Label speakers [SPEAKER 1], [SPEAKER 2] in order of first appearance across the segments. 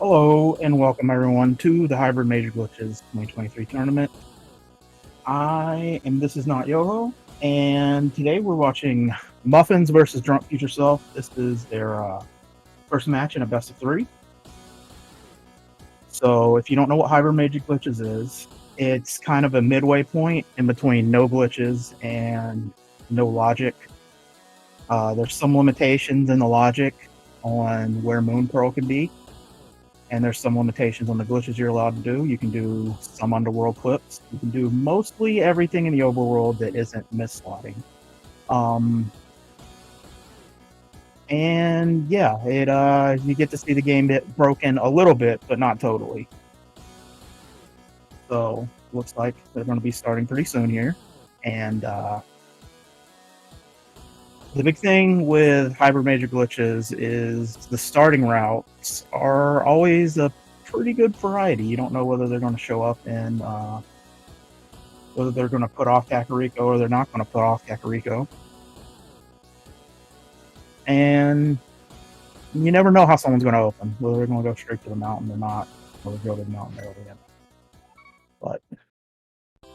[SPEAKER 1] Hello and welcome everyone to the Hybrid Major Glitches 2023 tournament. This is not YOLO, and today we're watching Muffins versus DrunkFutureSelf. This is their first match in a best of 3. So if you don't know what Hybrid Major Glitches is, it's kind of a midway point in between no glitches and no logic. There's some limitations in the logic on where Moon Pearl can be. And there's some limitations on the glitches you're allowed to do. You can do some underworld clips. You can do mostly everything in the overworld that isn't miss-slotting. And yeah, you get to see the game bit broken a little bit, but not totally. So looks like they're going to be starting pretty soon here. And the big thing with Hybrid Major Glitches is the starting routes are always a pretty good variety. You don't know whether they're going to show up in whether they're going to put off Kakariko or they're not going to put off Kakariko. And you never know how someone's going to open, whether they're going to go straight to the mountain or not, or go to the mountain there again. But here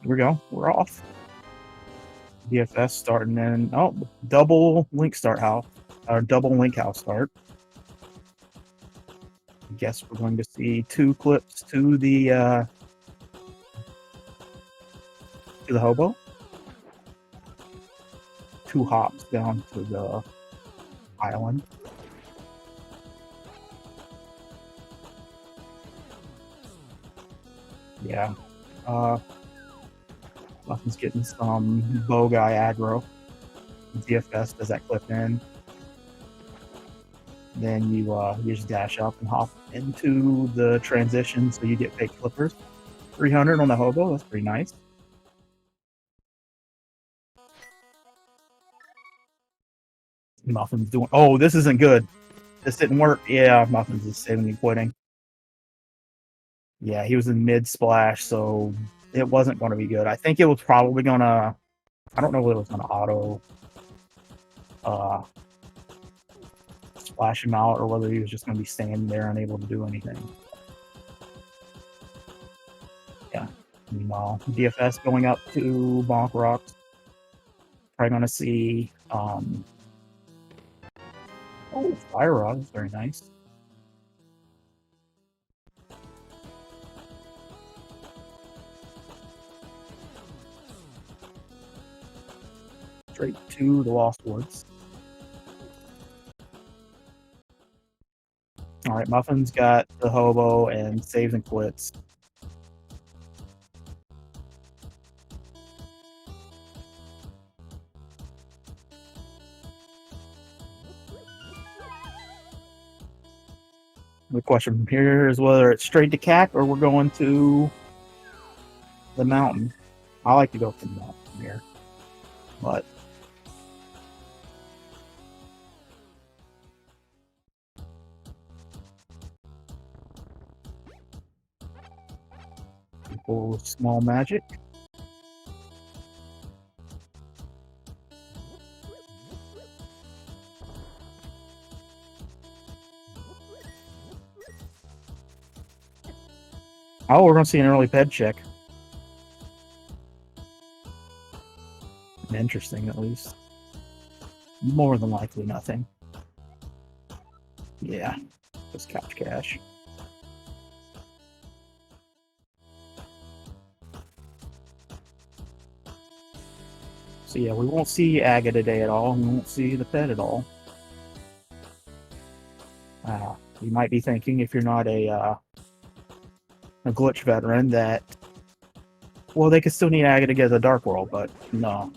[SPEAKER 1] we go. We're off. DFS starting in double link start house or double link house start. I guess we're going to see 2 clips to the hobo, 2 hops down to the island. Yeah. Muffins getting some bow guy aggro. DFS does that clip in. Then you just dash up and hop into the transition so you get fake flippers. 300 on the hobo, that's pretty nice. Muffins doing, oh, this isn't good. This didn't work. Yeah, Muffins is saving me quitting. Yeah, he was in mid splash, so it wasn't going to be good. I think it was probably going to, I don't know whether it was going to auto splash him out or whether he was just going to be standing there unable to do anything. Yeah. Meanwhile, DFS going up to Bonk Rocks. Probably going to see Fire Rod is very nice. Straight to the Lost Woods. Alright, Muffins got the hobo and saves and quits. The question from here is whether it's straight to CAC or we're going to the mountain. I like to go to the mountain here, but people with small magic. Oh, we're going to see an early ped check. Interesting, at least. More than likely, nothing. Yeah, just couch cash. So yeah, we won't see Aga today at all. We won't see the ped at all. You might be thinking, if you're not a glitch veteran, that, well, they could still need Aga to get the Dark World, but no.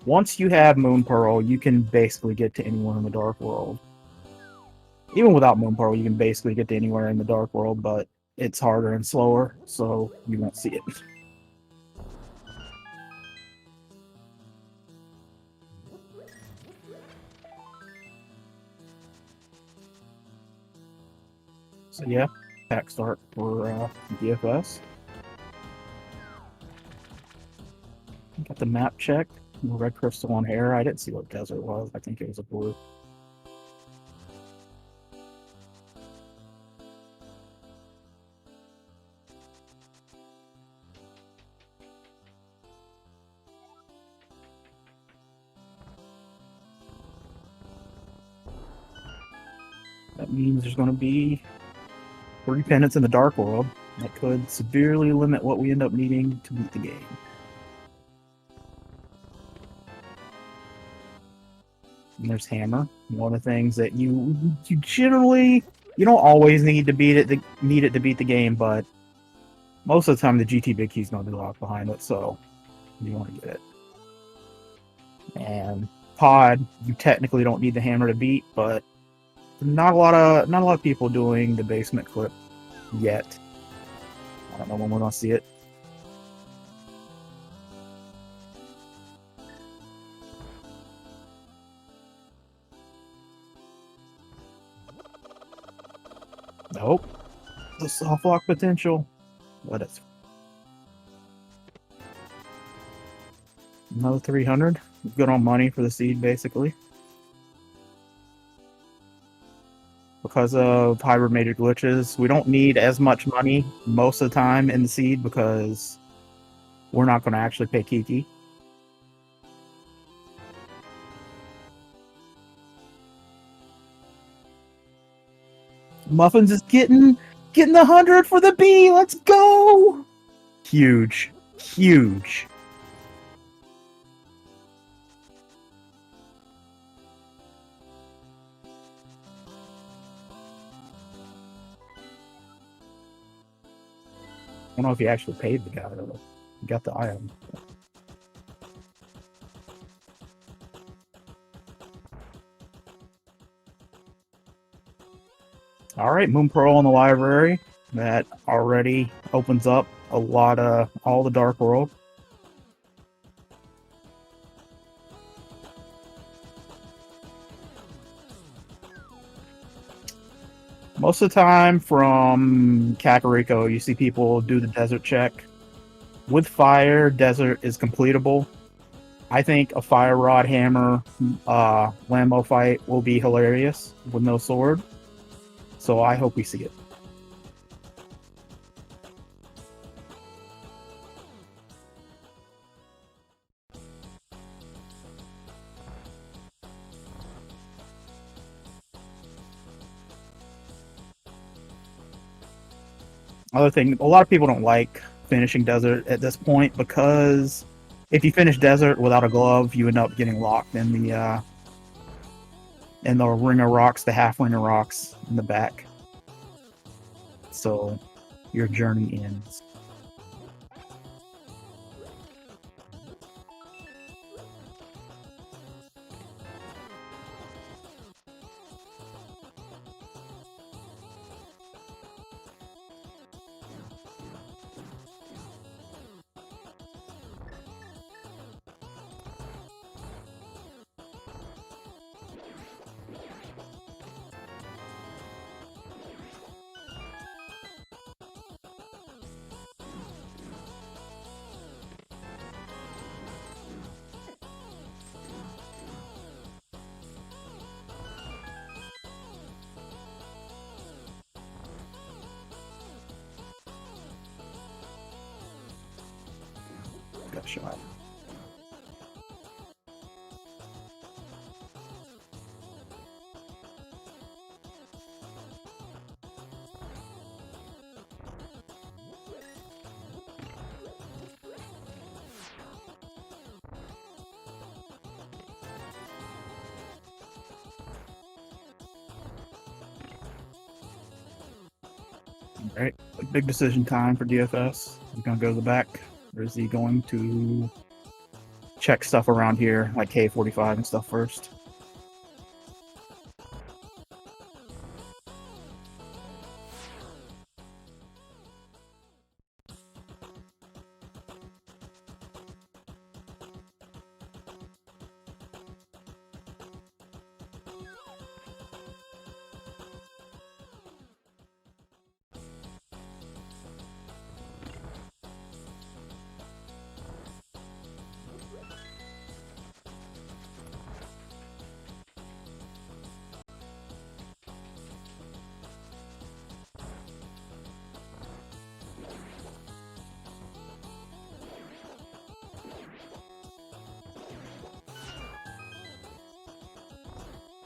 [SPEAKER 1] Once you have Moon Pearl, you can basically get to anyone in the Dark World. Even without Moon Pearl, you can basically get to anywhere in the Dark World, but it's harder and slower, so you won't see it. So yeah, pack start for DFS. Got the map checked. Red crystal on air. I didn't see what desert was. I think it was a blue. means there's going to be 3 pendants in the Dark World that could severely limit what we end up needing to beat the game. And there's Hammer, one of the things that you generally, you don't always need to beat it to beat the game, but most of the time the GT Big Key's going to be locked behind it, so you want to get it. And Pod, you technically don't need the Hammer to beat, but not a lot of people doing the basement clip yet. I don't know when we're gonna see it. Nope. The soft lock potential. What is another 300? Good on money for the seed, basically. Because of hybrid major glitches, we don't need as much money most of the time in the seed because we're not going to actually pay Kiki. Muffins is getting the 100 for the B. Let's go! Huge. Huge. I don't know if he actually paid the guy, though. He got the item. Alright, Moon Pearl in the library. That already opens up a lot of all the Dark World. Most of the time from Kakariko, you see people do the desert check. With fire, desert is completable. I think a Fire Rod Hammer Lambo fight will be hilarious with no sword. So I hope we see it. Other thing, a lot of people don't like finishing desert at this point because if you finish desert without a glove, you end up getting locked in the ring of rocks, the half ring of rocks in the back. So your journey ends. Got shot. Alright, big decision time for DFS. He's gonna go to the back, or is he going to check stuff around here, like K45 and stuff first?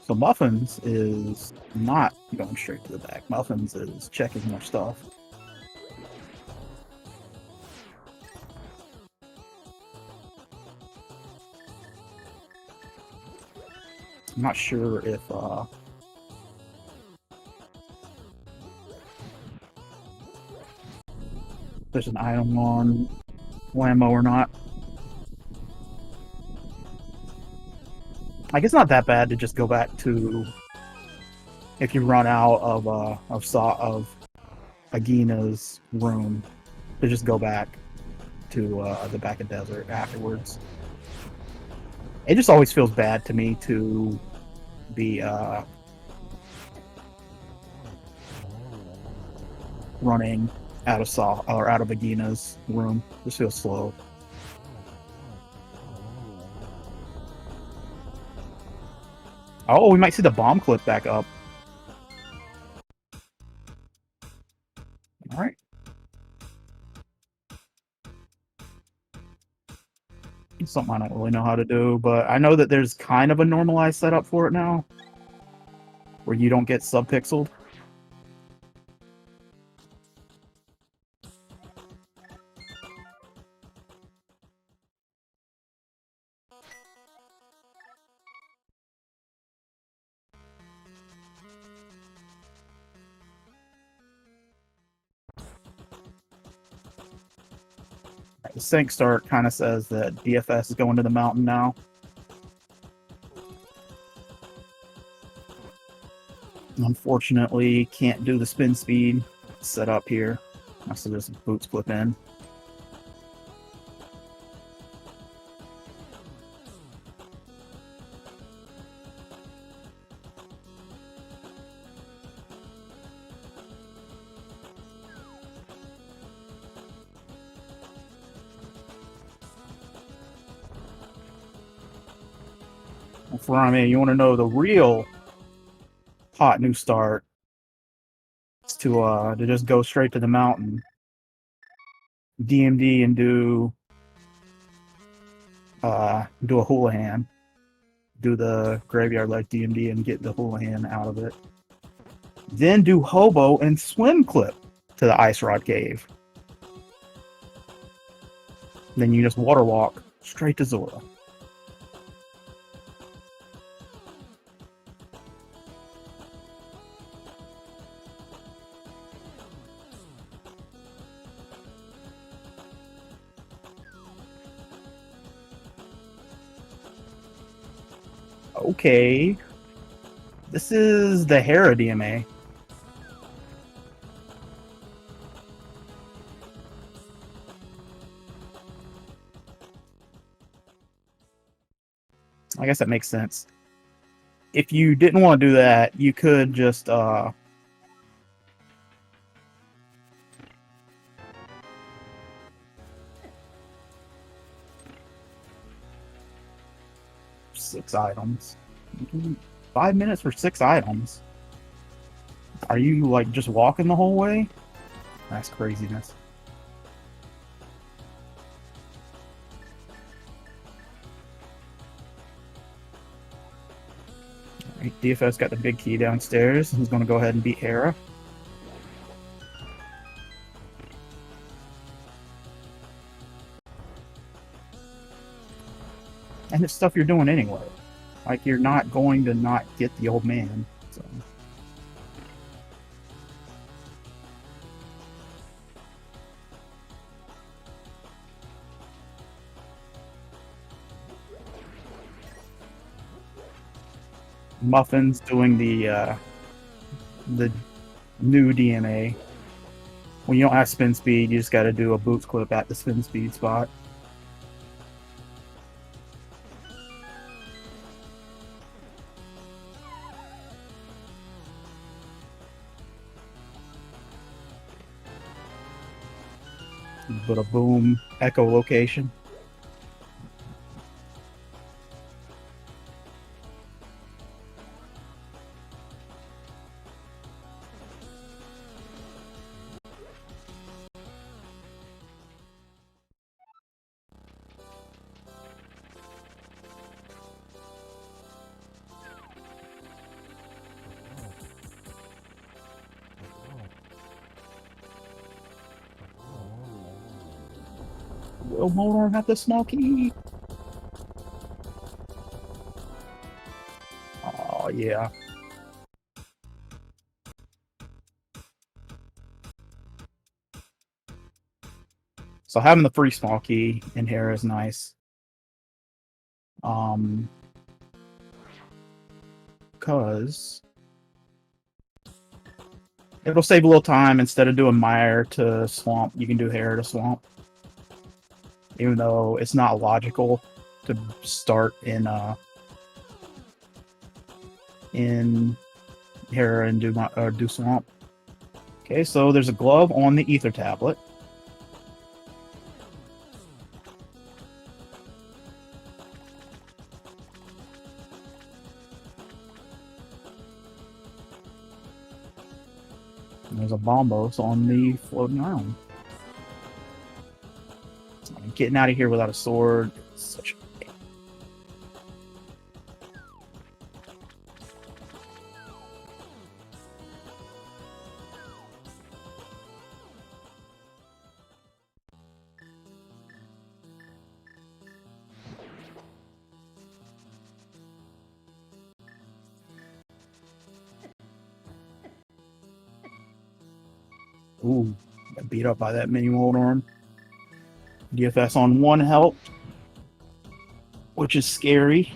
[SPEAKER 1] So Muffins is not going straight to the back. Muffins is checking more stuff. I'm not sure if there's an item on Lambo or not. I guess not that bad to just go back to, if you run out of Agina's room, to just go back to the back of desert afterwards. It just always feels bad to me to be running out of Agina's room. Just feels slow. Oh, we might see the bomb clip back up. All right. It's something I don't really know how to do, but I know that there's kind of a normalized setup for it now, where you don't get subpixeled. The sync start kind of says that DFS is going to the mountain now. Unfortunately, can't do the spin speed set up here. So just boots flip in. You want to know the real hot new start? It's to just go straight to the mountain, DMD, and do a Houlihan, do the graveyard like DMD and get the Houlihan out of it. Then do Hobo and swim clip to the Ice Rod Cave. Then you just water walk straight to Zora. Okay. This is the Hera DMA. I guess that makes sense. If you didn't want to do that, you could just six items. 5 minutes for 6 items. Are you like just walking the whole way? That's craziness. Right, DFS got the big key downstairs. He's going to go ahead and beat Hera. And it's stuff you're doing anyway. Like, you're not going to not get the old man. So. Muffins doing the new DMA. When you don't have spin speed, you just got to do a boots clip at the spin speed spot. But a boom echolocation. Will Motorn have the small key? Oh, yeah. So having the free small key in here is nice. Because it'll save a little time. Instead of doing mire to swamp, you can do hair to swamp. Even though it's not logical to start in hair and do swamp. Okay, so there's a glove on the ether tablet. And there's a bombos on the floating island. Getting out of here without a sword is such a... Ooh, got beat up by that mini Moldorm. DFS on 1 health, which is scary.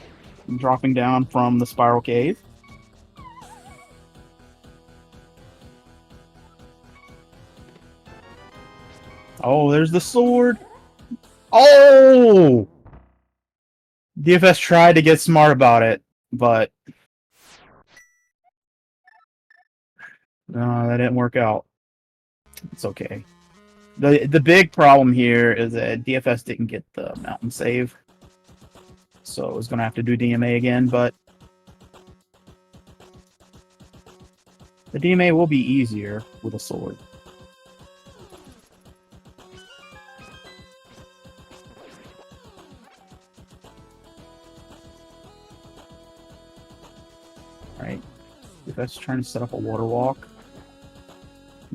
[SPEAKER 1] I'm dropping down from the spiral cave. Oh, there's the sword. Oh! DFS tried to get smart about it, but no, that didn't work out. It's okay. The big problem here is that DFS didn't get the mountain save, so I was gonna have to do DMA again, but the DMA will be easier with a sword. Right, DFS trying to set up a water walk.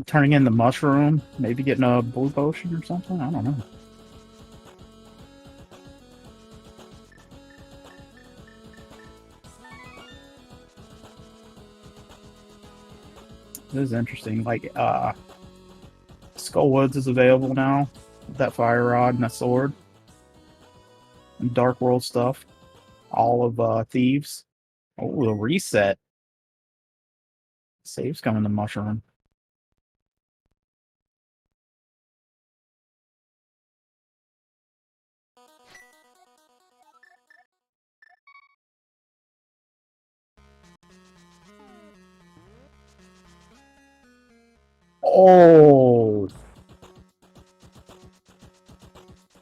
[SPEAKER 1] Turning in the mushroom, maybe getting a blue potion or something, I don't know. This is interesting. Like, Skullwoods is available now. That fire rod and that sword. And Dark World stuff. All of Thieves. Oh, a reset. Saves coming to mushroom. Oh!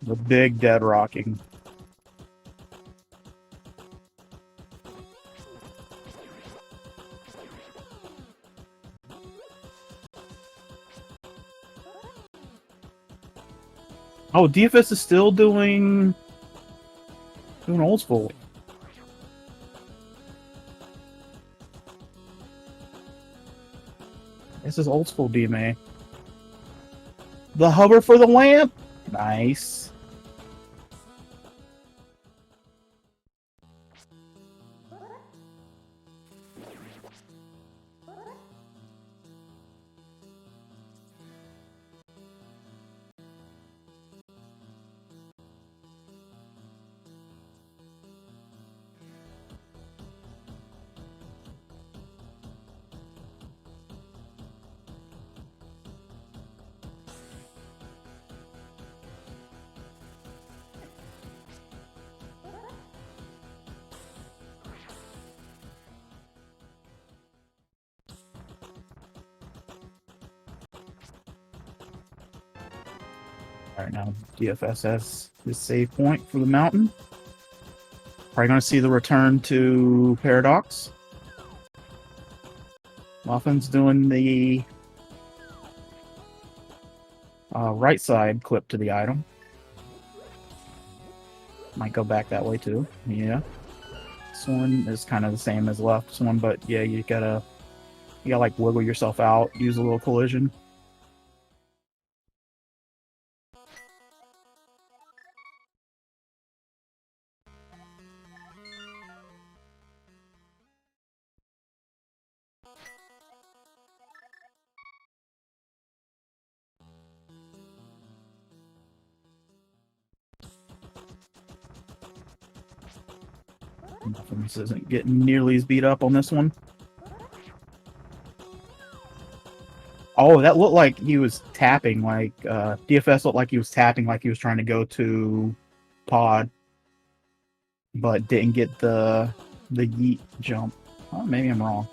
[SPEAKER 1] The big dead rocking. Oh, DFS is still doing old school. This is old school DMA. The hover for the lamp. Nice. Alright, now DFS has his save point for the mountain. Probably going to see the return to Paradox. Muffins doing the right side clip to the item. Might go back that way too. Yeah. This one is kind of the same as left one, but yeah, you gotta like wiggle yourself out, use a little collision. Muffins isn't getting nearly as beat up on this one. Oh, that looked like he was tapping, like, DFS looked like he was tapping like he was trying to go to pod, but didn't get the yeet jump. Oh, maybe I'm wrong.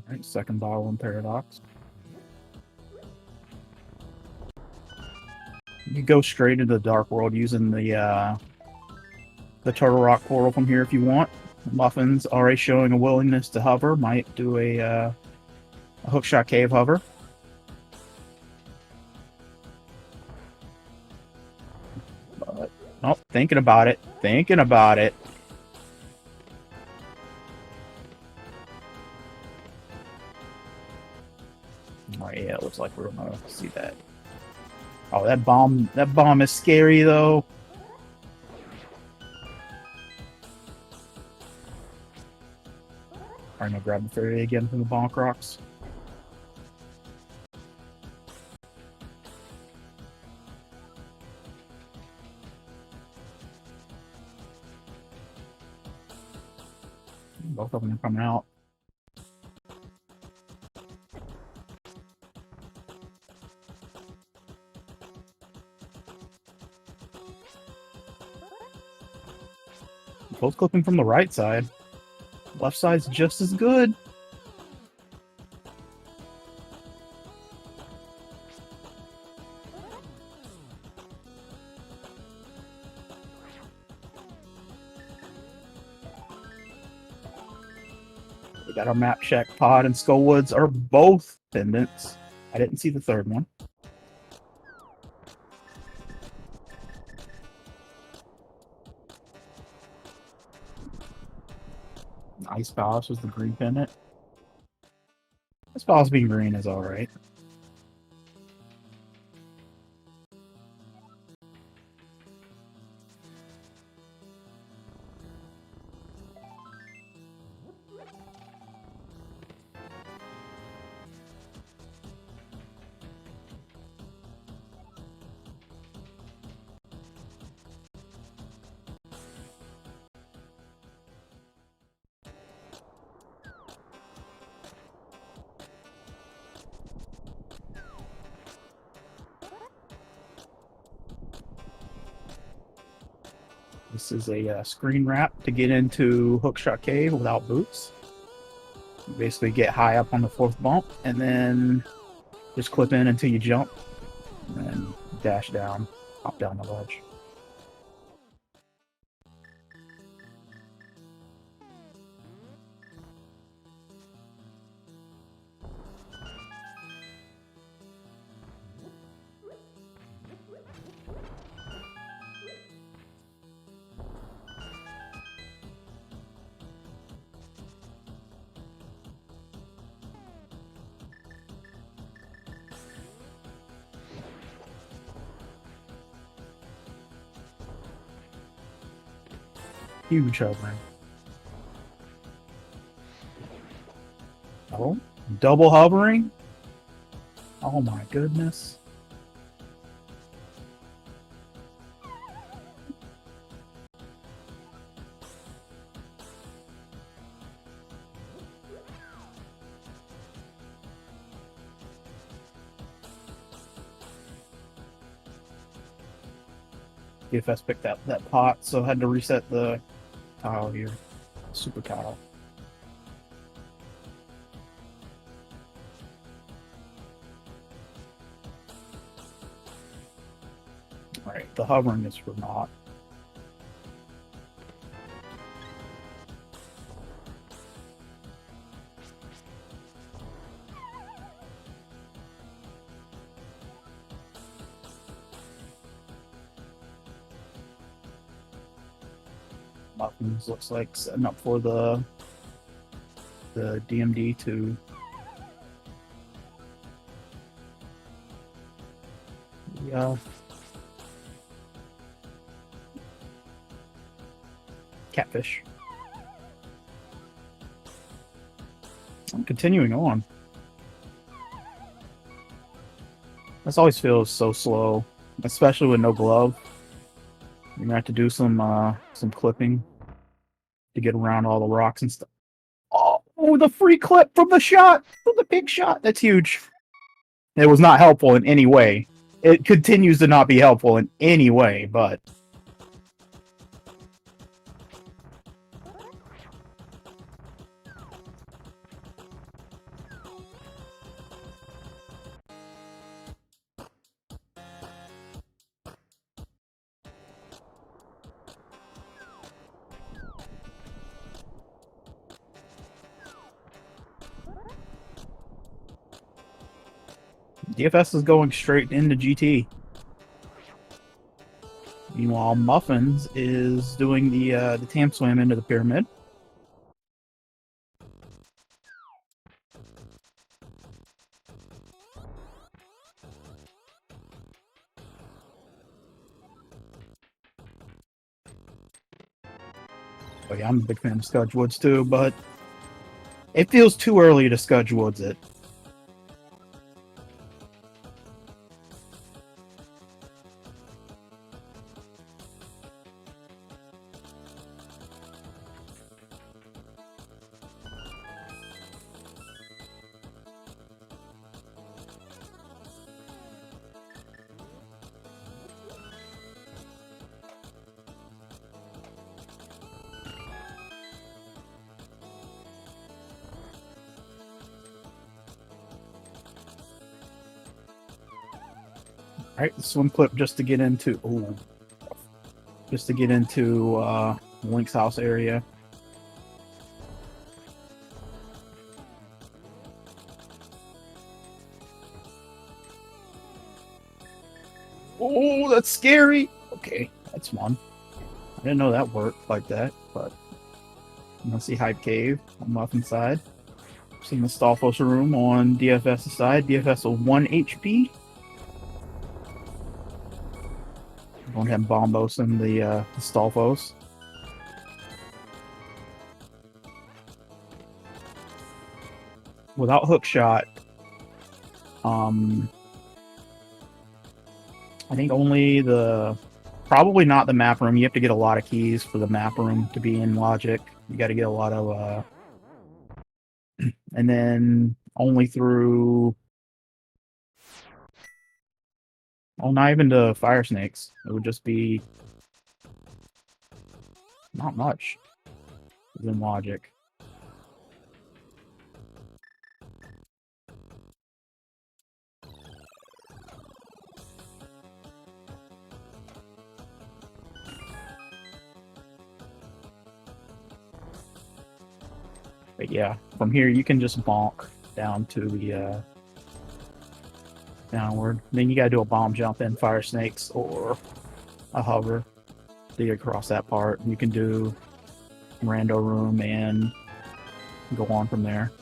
[SPEAKER 1] Alright, second bottle in Paradox. You go straight into the Dark World using the Turtle Rock portal from here if you want. Muffins already showing a willingness to hover. Might do a hookshot cave hover. But, oh, thinking about it. Thinking about it. Oh yeah, it looks like we're gonna see that. Oh, that bomb is scary though. I'm gonna grab the fairy again from the bonk rocks. Both of them are coming out. Both clipping from the right side. Left side's just as good. We got our Map Shack pod and Skullwoods are both pendants. I didn't see the third one. Ice Palace was the green pendant. Ice Palace being green is alright. This is a screen wrap to get into Hookshot Cave without boots. You basically get high up on the fourth bump and then just clip in until you jump and then dash down, hop down the ledge. Huge hovering. Oh, double hovering? Oh my goodness. DFS picked up that pot, so I had to reset the tile here. Super tile. Alright, the hovering is for naught. Muffins looks like setting up for the DMD to catfish. I'm continuing on. This always feels so slow, especially with no glove. You're gonna have to do some clipping to get around all the rocks and stuff. Oh, the free clip from the shot, from the big shot. That's huge. It was not helpful in any way. It continues to not be helpful in any way, but DFS is going straight into GT. Meanwhile, Muffins is doing the tam swim into the pyramid. Oh yeah, I'm a big fan of Scudge Woods too, but it feels too early to Scudge Woods it. Alright, swim clip just to get into Link's house area. Oh, that's scary. Okay, that's one. I didn't know that worked like that, but I'm gonna see Hype Cave on Muffin's side. Seeing the Stalfos room on DFS's side. DFS with 1 HP. Don't have Bombos in the Stalfos. Without hookshot, I think only probably not the map room. You have to get a lot of keys for the map room to be in Logic. You got to get a lot of, and then only through. Well, not even to fire snakes. It would just be not much within Logic. But yeah, from here you can just bonk down to the downward. Then you gotta do a bomb jump in fire snakes or a hover to get across that part. You can do rando room and go on from there.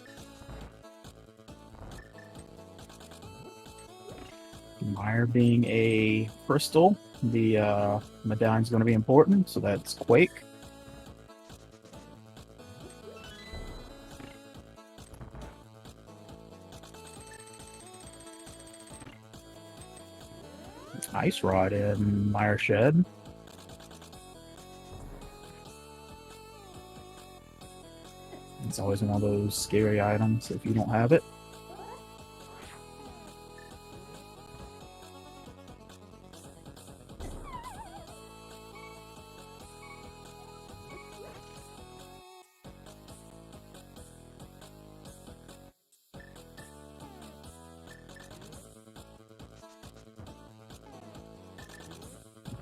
[SPEAKER 1] Mire being a crystal, the medallion's going to be important, so that's Quake. Ice Rod in Mire Shed. It's always one of those scary items if you don't have it.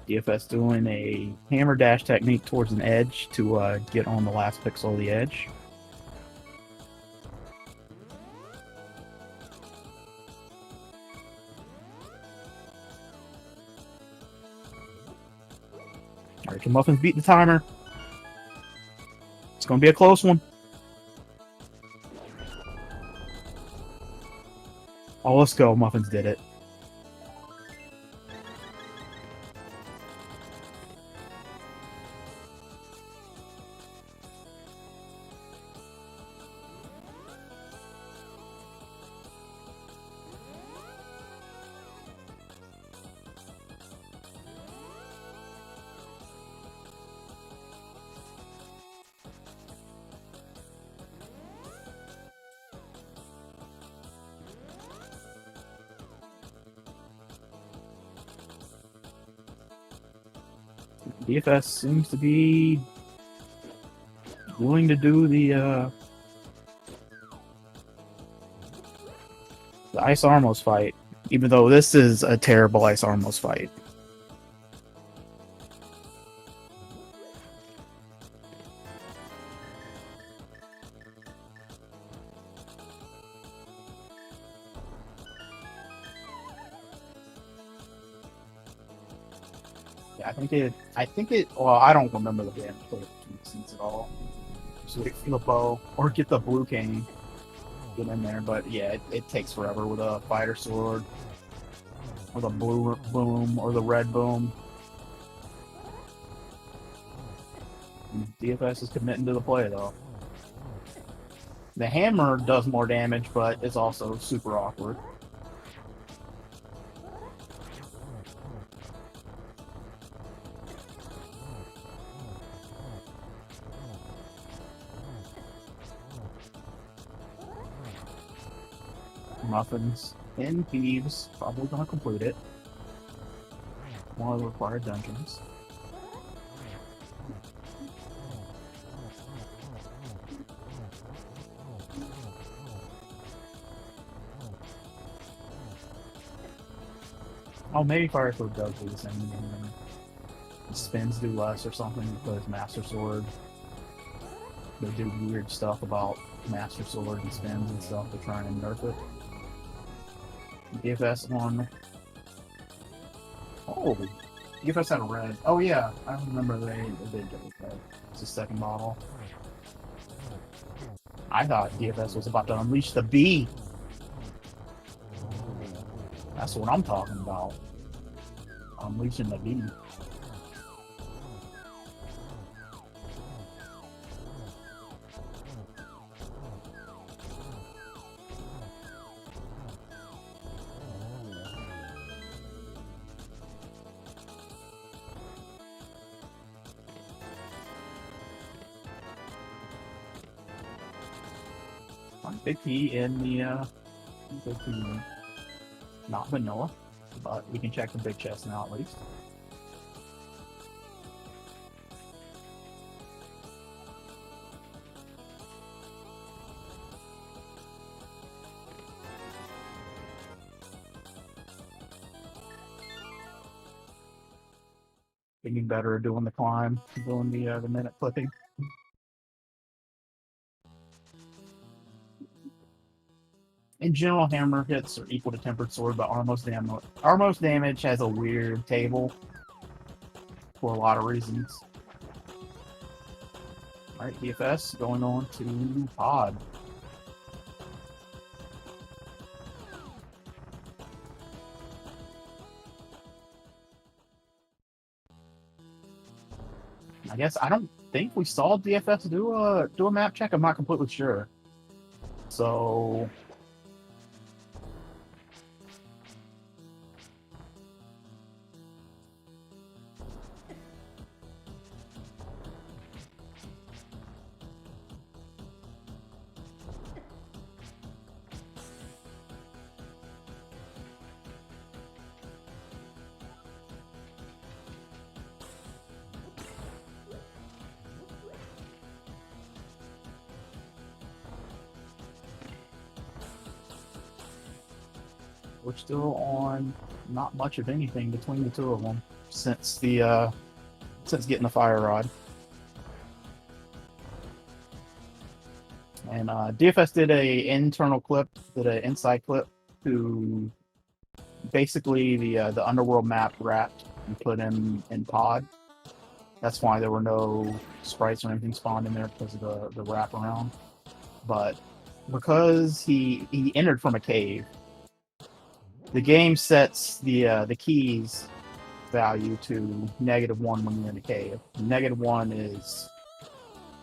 [SPEAKER 1] DFS doing a hammer dash technique towards an edge to get on the last pixel of the edge. Alright, can Muffins beat the timer? It's going to be a close one. Oh, let's go. Muffins did it. DFS seems to be willing to do the Ice Armos fight, even though this is a terrible Ice Armos fight. Yeah, I think it, well, I don't remember the damage sense at all. So wait for the bow, or get the blue cane, get in there, but yeah, it takes forever with a fighter sword, or the blue boom, or the red boom. And DFS is committing to the play, though. The hammer does more damage, but it's also super awkward. Muffins and Thieves, probably gonna complete it. One of the required dungeons. Oh, maybe Firesword does do the same thing. Spins do less or something because Master Sword. They do weird stuff about Master Sword and spins and stuff to try and nerf it. DFS on. Oh, DFS had a red. Oh yeah, I remember they did get a red. It's the second model. I thought DFS was about to unleash the bee. That's what I'm talking about. Unleashing the bee. Big P in the Big P, not vanilla, but we can check the big chest now at least. Getting better at doing the climb, doing the minute clipping. In general, hammer hits are equal to tempered sword, but Armos damage has a weird table for a lot of reasons. Alright, DFS going on to Pod. I guess I don't think we saw DFS do a map check. I'm not completely sure. So we're still on not much of anything between the two of them since getting the fire rod. And DFS did an inside clip to basically the underworld map wrapped and put in Pod. That's why there were no sprites or anything spawned in there because of the wraparound. But because he entered from a cave, the game sets the keys value to -1 when you're in a cave. -1 is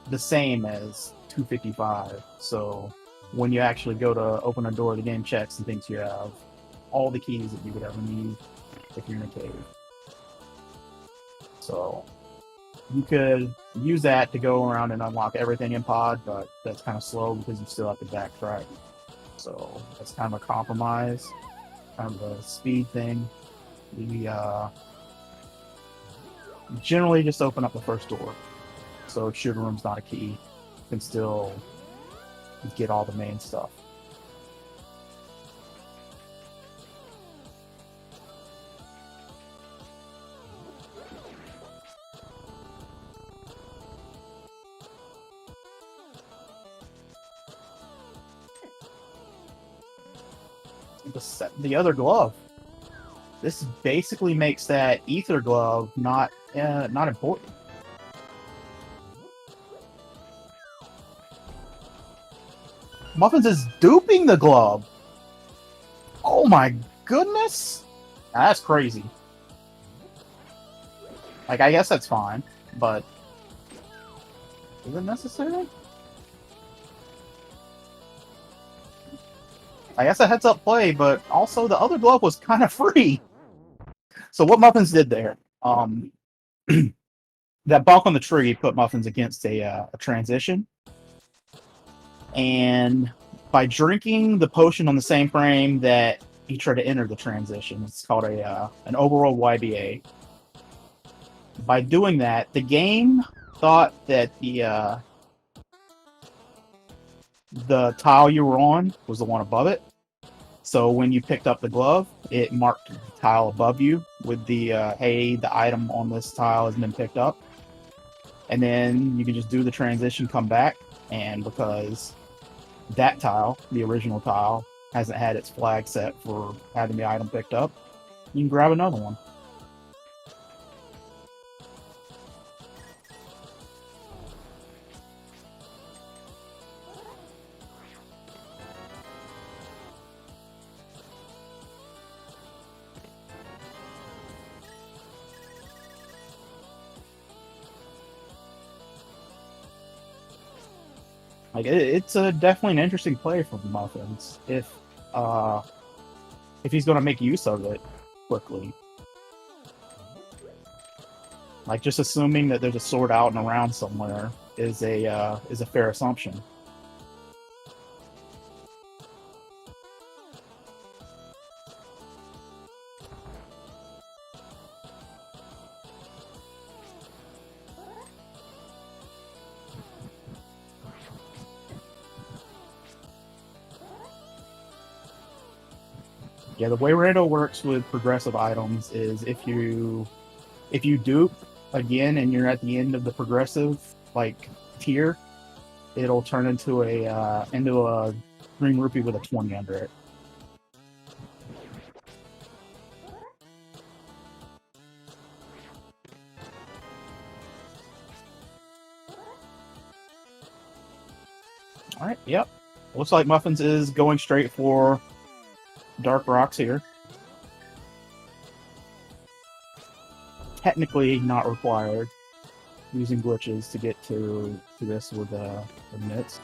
[SPEAKER 1] the same as 255. So when you actually go to open a door, the game checks and thinks you have all the keys that you would ever need if you're in a cave. So you could use that to go around and unlock everything in Pod, but that's kind of slow because you still have to backtrack. So that's kind of a compromise, kind of a speed thing. generally just open up the first door. So shooter room's not a key. You can still get all the main stuff. The other glove. This basically makes that ether glove not important. Muffins is duping the glove. Oh my goodness, that's crazy. Like, I guess that's fine, but is it necessary? I guess a heads-up play, but also the other glove was kind of free. So what Muffins did there, that bump on the tree put Muffins against a transition, and by drinking the potion on the same frame that he tried to enter the transition, it's called an overall YBA. By doing that, the game thought that the tile you were on was the one above it. So when you picked up the glove, it marked the tile above you with the, hey, the item on this tile has been picked up. And then you can just do the transition, come back, and because that tile, the original tile, hasn't had its flag set for having the item picked up, you can grab another one. Like, it's definitely an interesting play from Muffins if he's going to make use of it quickly. Like, just assuming that there's a sword out and around somewhere is a fair assumption. Yeah, the way Rando works with progressive items is if you dupe again and you're at the end of the progressive like tier, it'll turn into a green rupee with a 20 under it. All right, yep. Looks like Muffins is going straight for Dark Rocks here. Technically not required. Using glitches to get to this with mitts.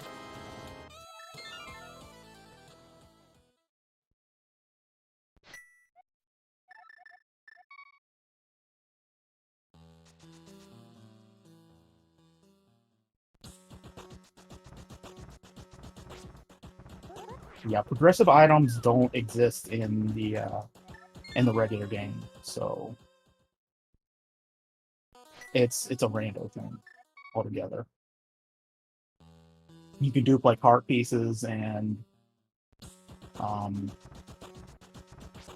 [SPEAKER 1] Yeah, progressive items don't exist in the regular game, so it's a rando thing altogether. You can dupe like heart pieces and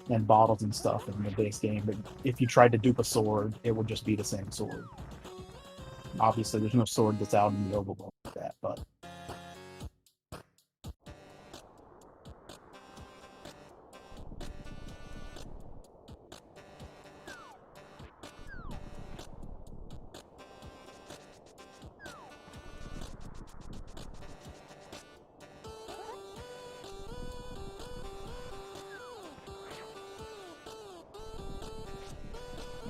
[SPEAKER 1] bottles and stuff in the base game, but if you tried to dupe a sword, it would just be the same sword. Obviously, there's no sword that's out in the overworld like that, but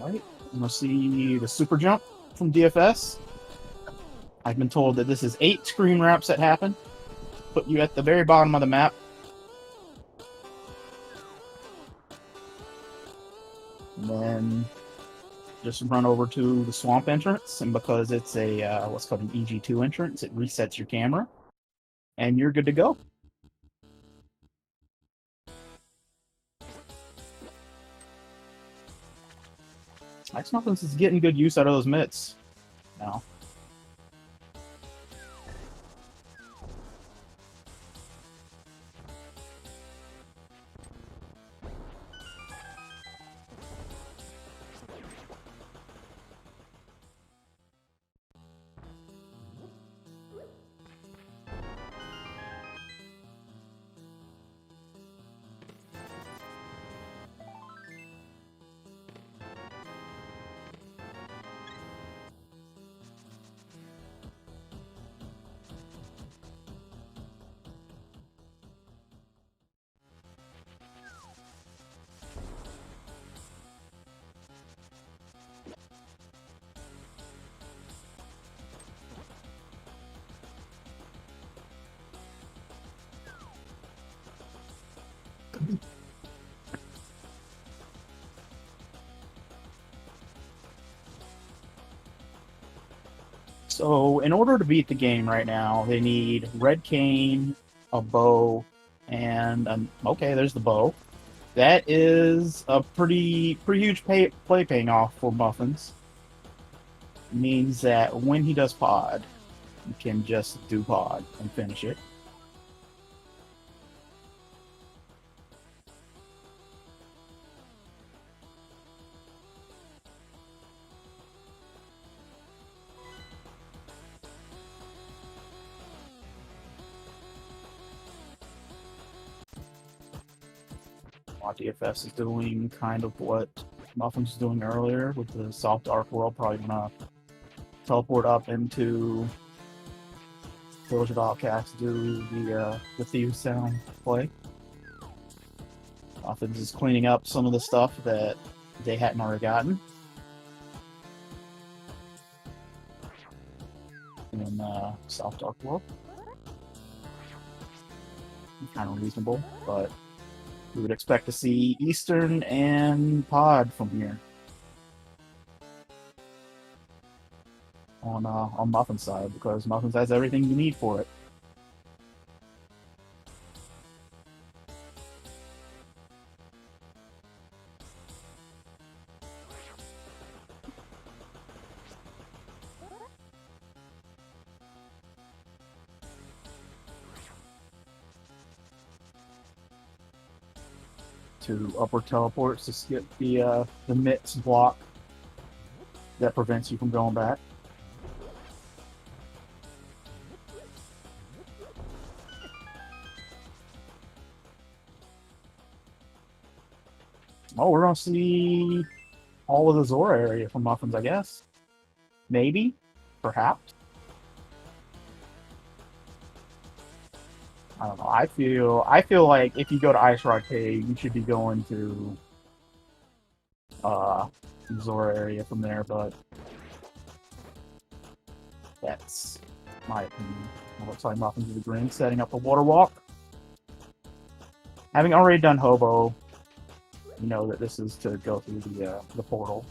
[SPEAKER 1] alright, I'm gonna see the super jump from DFS. I've been told that this is 8 screen wraps that happen. Put you at the very bottom of the map. And then just run over to the swamp entrance, and because it's a what's called an EG2 entrance, it resets your camera, and you're good to go. Ice Muffins is getting good use out of those mitts now. So, in order to beat the game right now, they need red cane, a bow, and okay, there's the bow. That is a pretty huge play paying off for Muffins. It means that when he does pod, he can just do pod and finish it. DFS is doing kind of what Muffins was doing earlier with the soft dark world, probably gonna teleport up into Village of Outcasts, do the Thieves Sound play. Muffins is cleaning up some of the stuff that they hadn't already gotten. In soft dark world. Kind of reasonable, but we would expect to see Eastern and Pod from here. On Muffin's side, because Muffins has everything you need for it. To upward teleports to skip the mitts block that prevents you from going back. Oh, we're gonna see all of the Zora area from Muffins, I guess. Maybe, perhaps. I don't know. I feel like if you go to Ice Rock Cave, you should be going to Zora area from there, but that's my opinion. It looks like Muffins is agreeing, setting up a water walk. Having already done Hobo, you know that this is to go through the portal.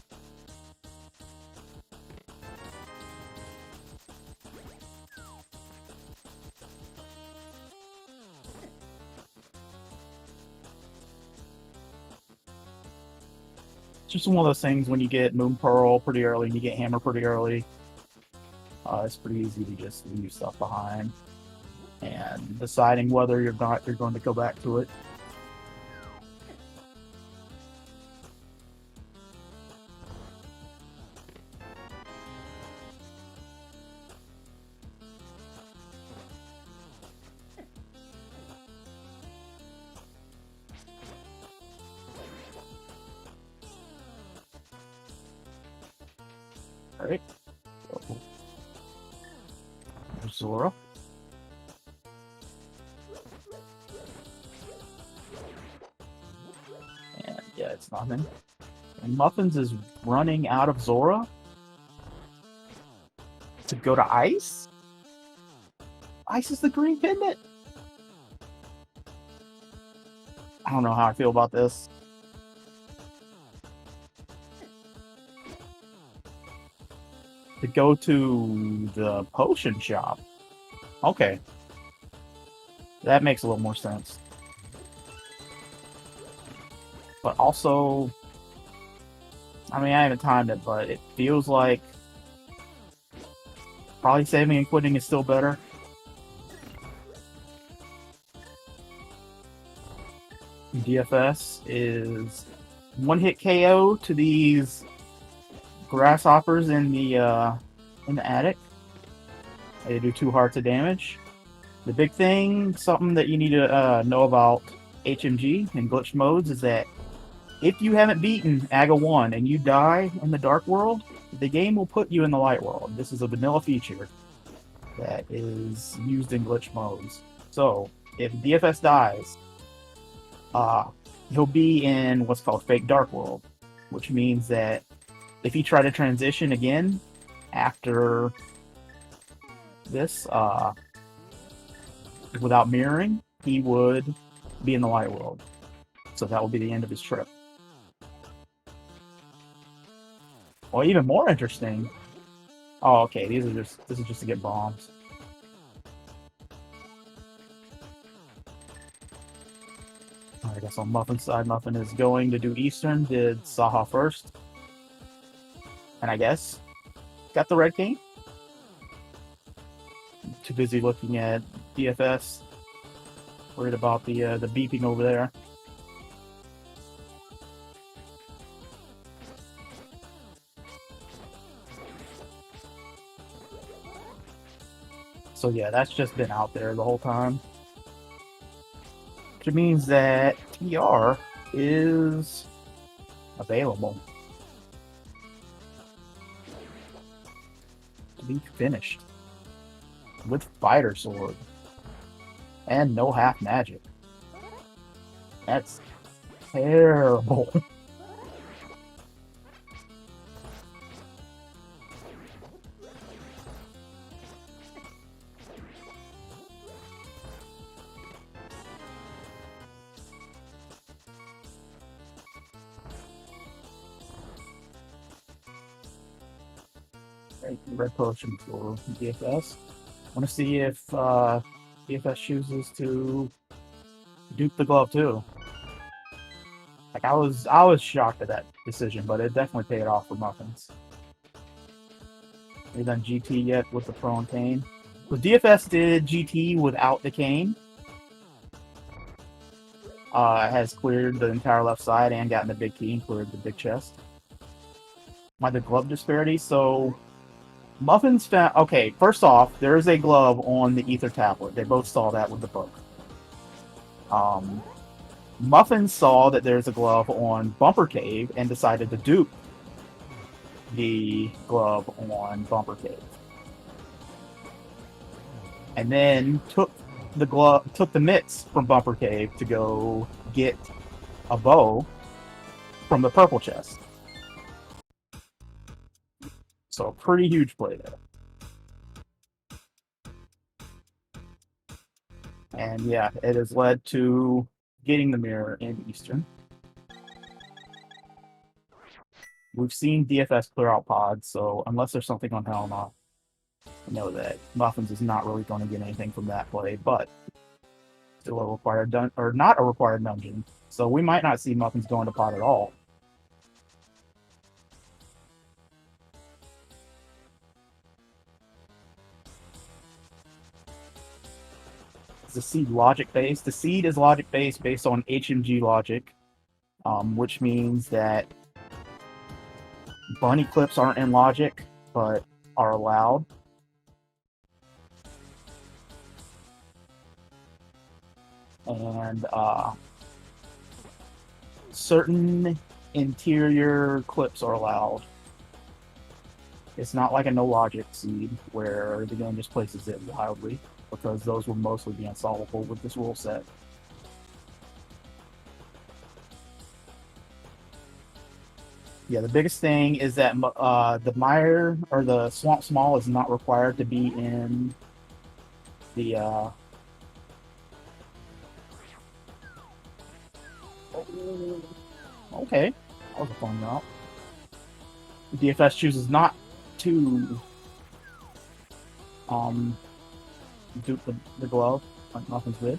[SPEAKER 1] It's just one of those things when you get Moon Pearl pretty early and you get Hammer pretty early. It's pretty easy to just leave stuff behind and deciding whether you're going to go back to it. Alright. Zora. And yeah, it's nothing. And Muffins is running out of Zora to go to Ice? Ice is the green pendant? I don't know how I feel about this. To go to the potion shop. Okay. That makes a little more sense. But also, I mean, I haven't timed it, but it feels like probably saving and quitting is still better. DFS is one-hit KO to these grasshoppers in the attic. They do 2 hearts of damage. The big thing, something that you need to know about HMG and glitch modes is that if you haven't beaten AGA 1 and you die in the dark world, the game will put you in the light world. This is a vanilla feature that is used in glitch modes. So, if DFS dies, he'll be in what's called fake dark world, which means that if you try to transition again after this, without mirroring, he would be in the light world. So that will be the end of his trip. Well, even more interesting. Oh, okay. This is just to get bombs. I guess on Muffin's side, Muffin is going to do Eastern. Did Saha first, and I guess got the red king. Too busy looking at DFS. Worried about the beeping over there. So yeah, that's just been out there the whole time. Which means that TR is available to be finished with fighter sword and no half magic. That's terrible. Red potion for DFS. I want to see if DFS chooses to dupe the glove too. Like I was shocked at that decision, but it definitely paid off for Muffins. Have you done GT yet with the Pro and Cane? Well, DFS did GT without the cane. Has cleared the entire left side and gotten the big key and cleared the big chest. Why the glove disparity? So Muffins found... Okay, first off, there is a glove on the Ether tablet. They both saw that with the book. Muffins saw that there's a glove on Bumper Cave and decided to dupe the glove on Bumper Cave. And then took the mitts from Bumper Cave to go get a bow from the purple chest. So pretty huge play there. And yeah, it has led to getting the mirror in Eastern. We've seen DFS clear out pods, so unless there's something on Helma, I know that Muffins is not really going to get anything from that play, but still a required not a required dungeon. So we might not see Muffins going to pod at all. It's a seed logic based. The seed is logic based on HMG logic, which means that bunny clips aren't in logic, but are allowed. And certain interior clips are allowed. It's not like a no logic seed where the game just places it wildly, because those will mostly be unsolvable with this rule set. Yeah, the biggest thing is that the mire or the swamp small is not required to be in the okay, that was a fun route. The DFS chooses not to dupe the glove like Muffins did.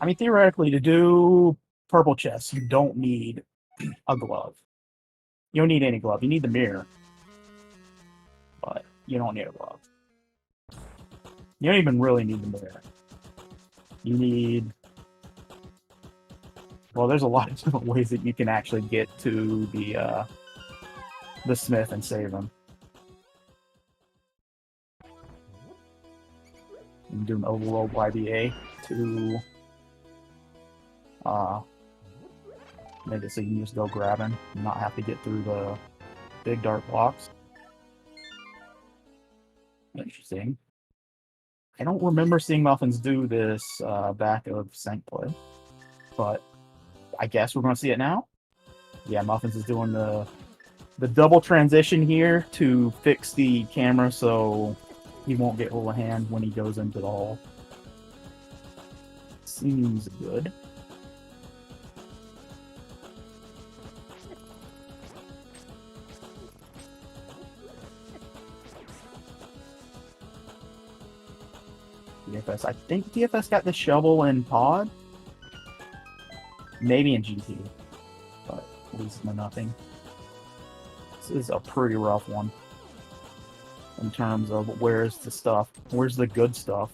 [SPEAKER 1] I mean, theoretically, to do purple chests, you don't need a glove. You don't need any glove. You need the mirror. But you don't need a glove. You don't even really need the mirror. You need... Well, there's a lot of different ways that you can actually get to the smith and save him. You can do an overload YBA to make it so you can just go grab him and not have to get through the big dark blocks. Interesting. I don't remember seeing Muffins do this back of Sank play, but I guess we're going to see it now. Yeah, Muffins is doing the double transition here to fix the camera so he won't get hold of hand when he goes into the hole. Seems good. DFS. I think DFS got the shovel in pod. Maybe in GT. But at least no nothing. This is a pretty rough one. In terms of where's the stuff. Where's the good stuff?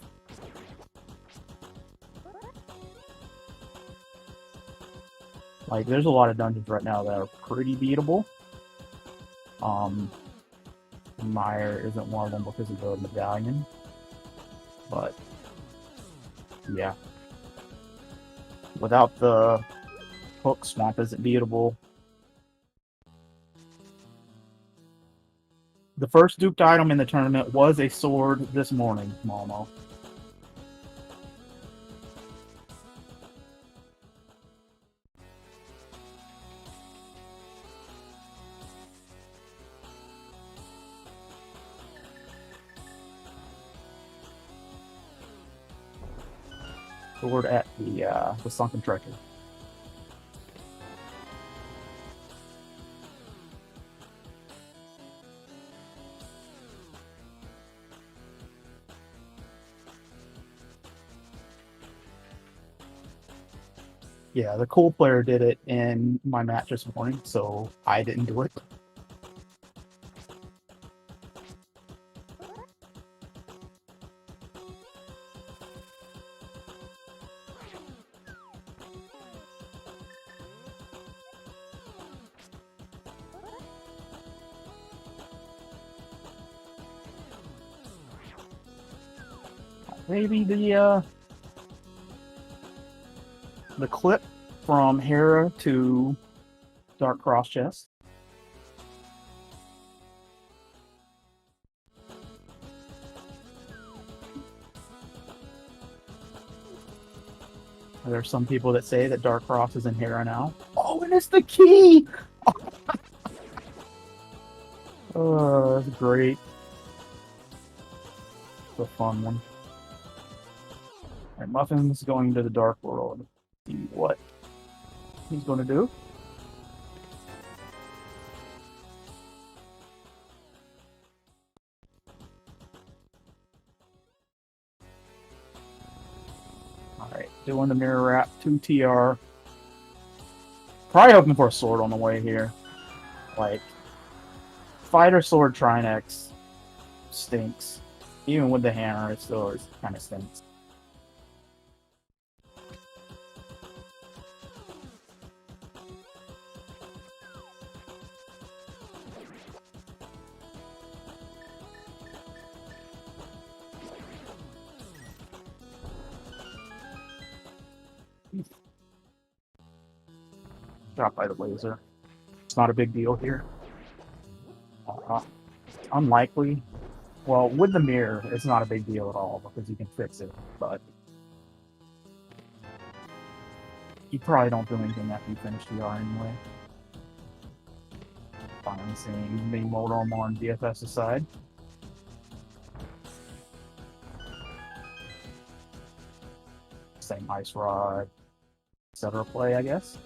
[SPEAKER 1] Like, there's a lot of dungeons right now that are pretty beatable. Meyer isn't one of them because of the medallion. But, yeah. Without the hook, Swamp isn't beatable. The first duped item in the tournament was a sword this morning, Momo. Sword at the sunken treasure. Yeah, the cool player did it in my match this morning, so I didn't do it. Maybe the clip from Hera to Dark Cross Chest. There are some people that say that Dark Cross is in Hera now. Oh, and it's the key! Oh, that's great. It's a fun one. Alright, Muffins going to the Dark World. See what he's going to do. Alright, doing the mirror wrap, 2 TR. Probably hoping for a sword on the way here. Like, fighter sword Trinex stinks. Even with the hammer, it still kind of stinks. Dropped by the laser. It's not a big deal here. Unlikely. Well, with the mirror, it's not a big deal at all because you can fix it, but you probably don't do anything after you finish DR anyway. Finally seeing me mold on DFS's side. Same ice rod, etc. play, I guess.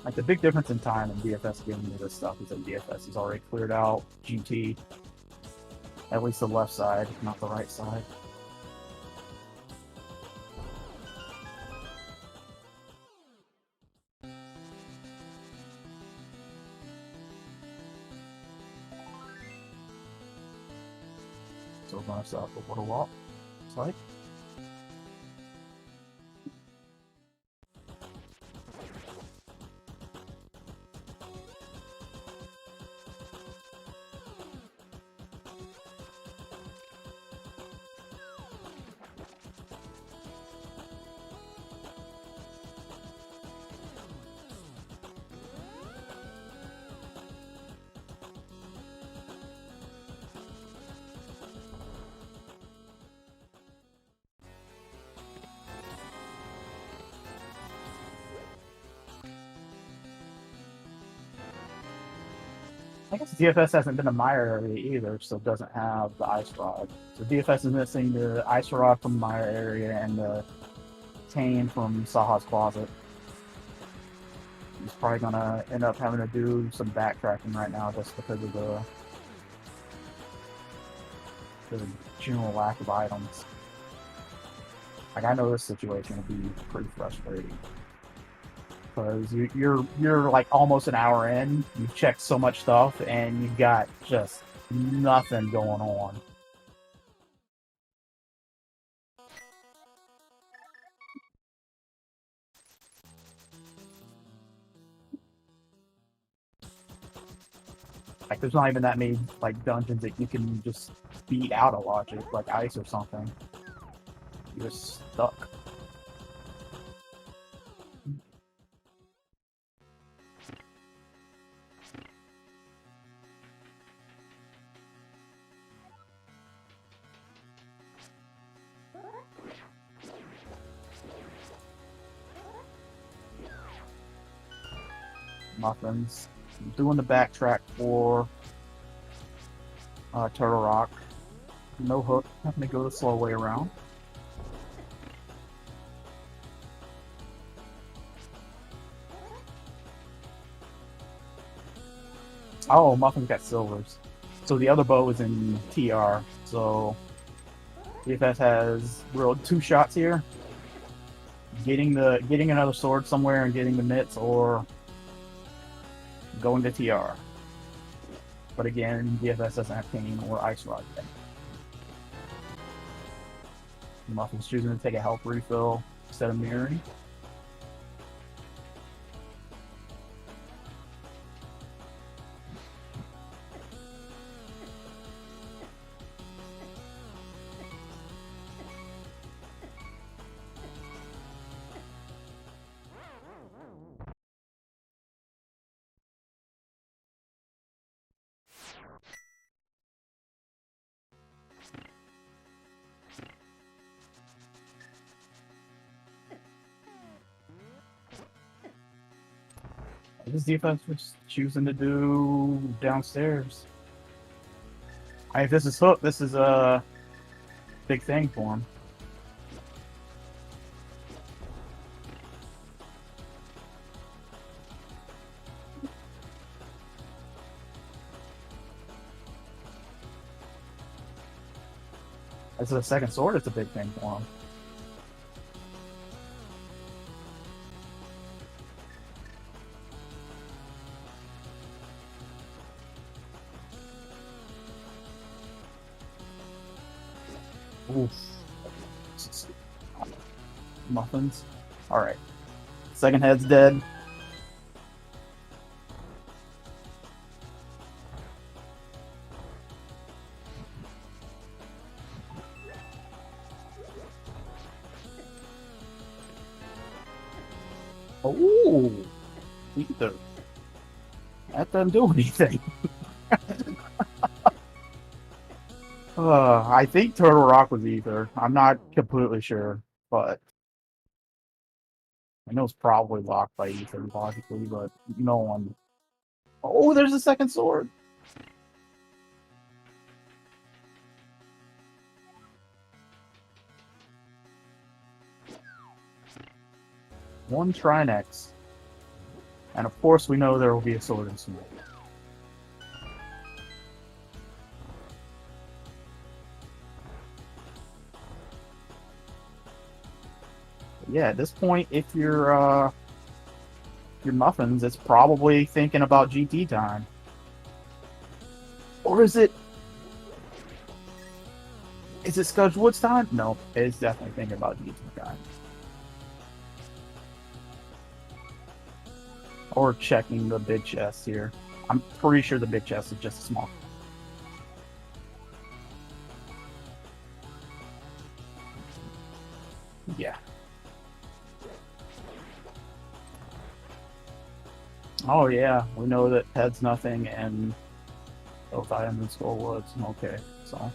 [SPEAKER 1] Like the big difference in time in DFS getting to this stuff is that DFS is already cleared out GT, at least the left side, not the right side. So we're gonna start with a walk. It's like. I guess DFS hasn't been a Mire area either, so it doesn't have the Ice Rod. So DFS is missing the Ice Rod from the Mire area and the Tane from Saha's Closet. He's probably gonna end up having to do some backtracking right now just because of the general lack of items. Like, I know this situation will be pretty frustrating. Because you're like almost an hour in, you've checked so much stuff, and you've got just nothing going on. Like, there's not even that many like dungeons that you can just beat out of logic, like ice or something. You're just stuck. Muffins. I'm doing the backtrack for Turtle Rock. No hook. Having to go the slow way around. Oh, Muffins got silvers. So the other bow is in TR. So DFS has rolled 2 shots here. Getting another sword somewhere and getting the mitts, or going to TR. But again, DFS doesn't have Tane or Ice Rod yet. Muffin's choosing to take a health refill instead of mirroring. This defense was choosing to do downstairs. If this is hook, this is a big thing for him. This is a second sword, it's a big thing for him. Oof. Muffins. Alright. Second head's dead. Oh, ether. That doesn't do anything. I think Turtle Rock was ether. I'm not completely sure, but I know it's probably locked by ether logically, but no one. Oh, there's a second sword. One Trinex. And of course, we know there will be a sword and smoke. Yeah, at this point, if you're Muffins, it's probably thinking about GT time. Or is it Scudge Woods time? No, it's definitely thinking about GT time. Or checking the big chest here. I'm pretty sure the big chest is just a small. Yeah. Oh yeah, we know that Head's nothing and both items in Skull Woods. Okay, so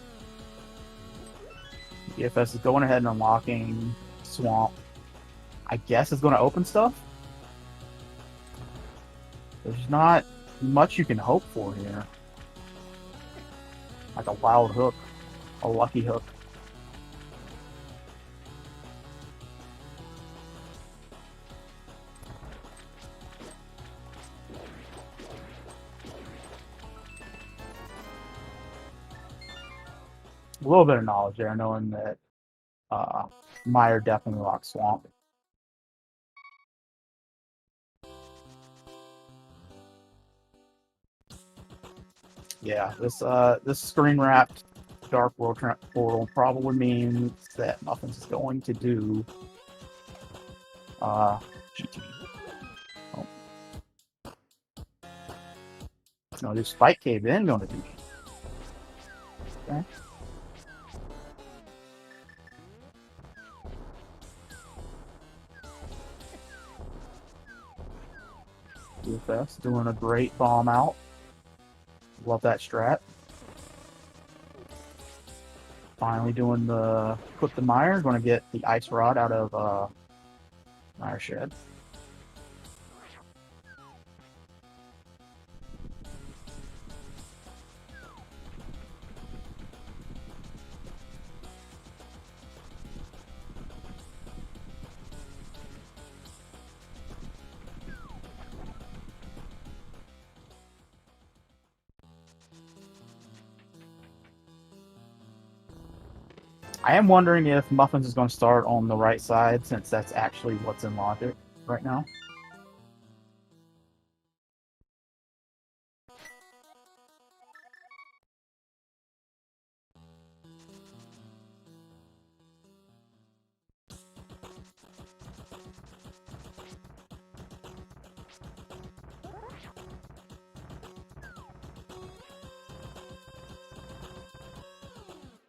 [SPEAKER 1] DFS is going ahead and unlocking Swamp. I guess it's going to open stuff. There's not much you can hope for here. Like a wild hook, a lucky hook. A little bit of knowledge there, knowing that Meyer definitely locks Swamp. Yeah, this screen wrapped Dark World portal probably means that Muffins is going to do GT. Oh. No, do Spike Cave, then going to do GT. Okay. DFS doing a great bomb out. Love that strat. Finally doing the Clip the Mire. Going to get the Ice Rod out of Mire Shed. I am wondering if Muffins is going to start on the right side, since that's actually what's in logic right now.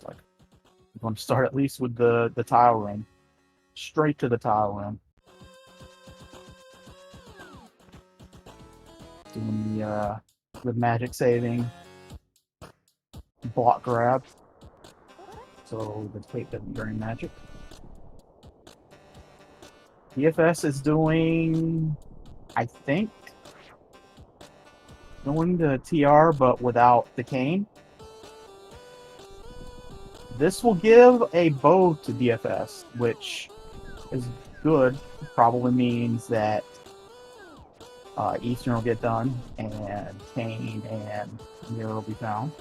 [SPEAKER 1] Like, I'm going to start at least with the tile room. Straight to the tile room. Doing the magic saving block grab. So the tape doesn't drain magic. DFS is doing, I think, doing the TR but without the cane. This will give a bow to DFS, which is good. Probably means that Eastern will get done, and Kane and Mirror will be found.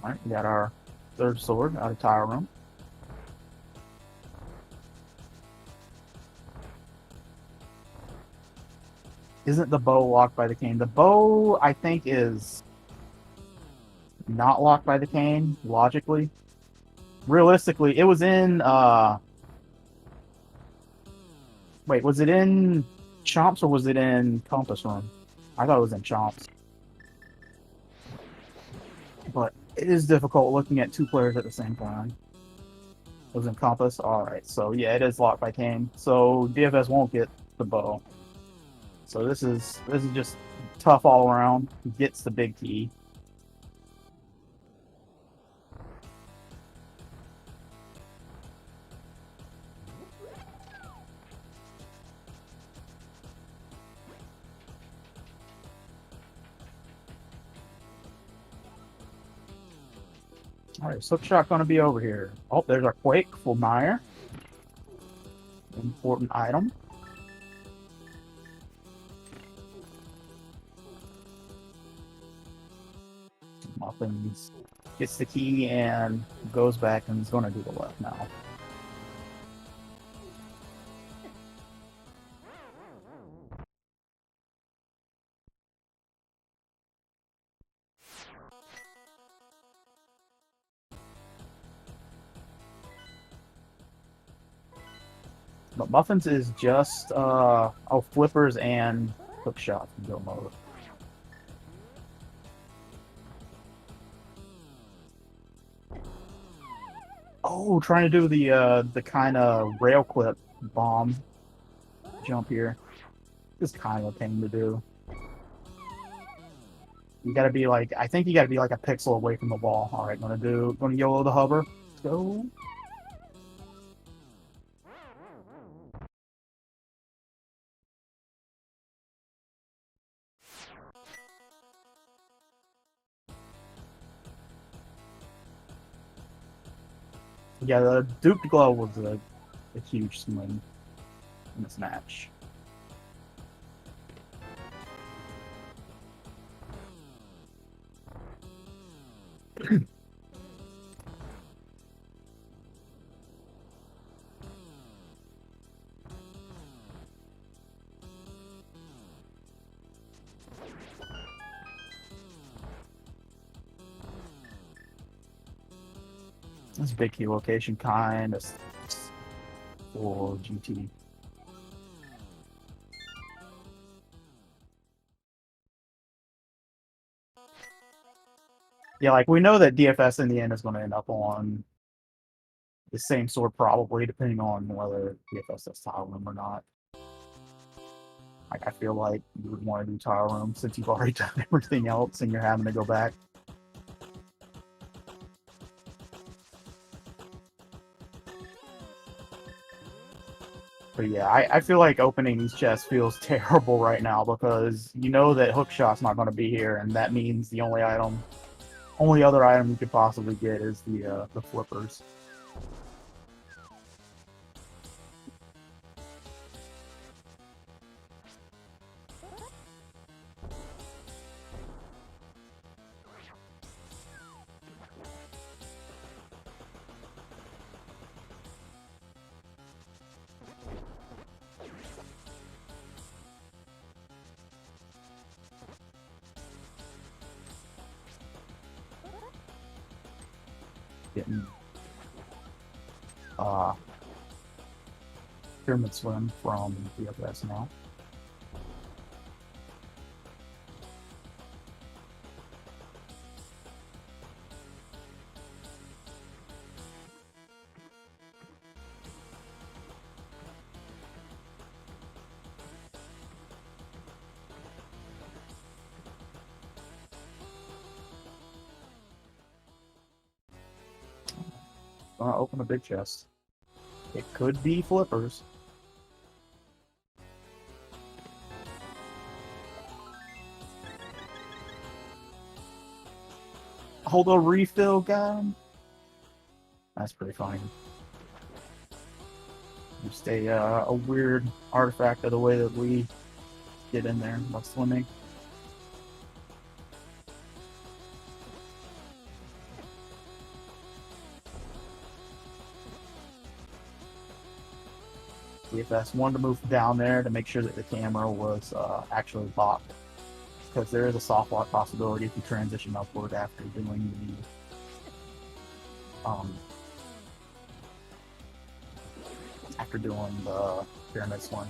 [SPEAKER 1] Alright, we got our third sword out of tile room. Isn't the bow locked by the cane? The bow, I think, is not locked by the cane, logically. Realistically, it was in, wait, was it in Chomps or was it in Compass Room? I thought it was in Chomps. But it is difficult looking at two players at the same time. It was in Compass? Alright, so yeah, it is locked by cane. So DFS won't get the bow. So this is just tough all around. He gets the big key. Alright, so hookshot gonna be over here. Oh, there's our Quake, full mire. Important item. Muffins gets the key and goes back and is gonna do the left now. But Muffins is just flippers and hook shot in go mode. Oh, trying to do the kind of rail clip bomb jump here. Just kind of a pain to do. You gotta be like, I think you gotta be like a pixel away from the wall. All right, gonna YOLO the hover. Let's go. Yeah, the Duke Glove was a huge swing in this match. This big key location kind of for GT. Yeah, like we know that DFS in the end is going to end up on the same sword probably, depending on whether DFS does tile room or not. Like I feel like you would want to do tile room since you've already done everything else and you're having to go back. But yeah, I feel like opening these chests feels terrible right now because you know that hookshot's not going to be here, and that means the only other item you could possibly get is the flippers. Getting Pyramid Swim from DFS now. Gonna open a big chest. It could be flippers. Hold a refill, guy. That's pretty funny. Just a weird artifact of the way that we get in there while swimming. DFS wanted to move down there to make sure that the camera was actually locked, because there is a soft lock possibility if you transition upward after doing the pyramid swing.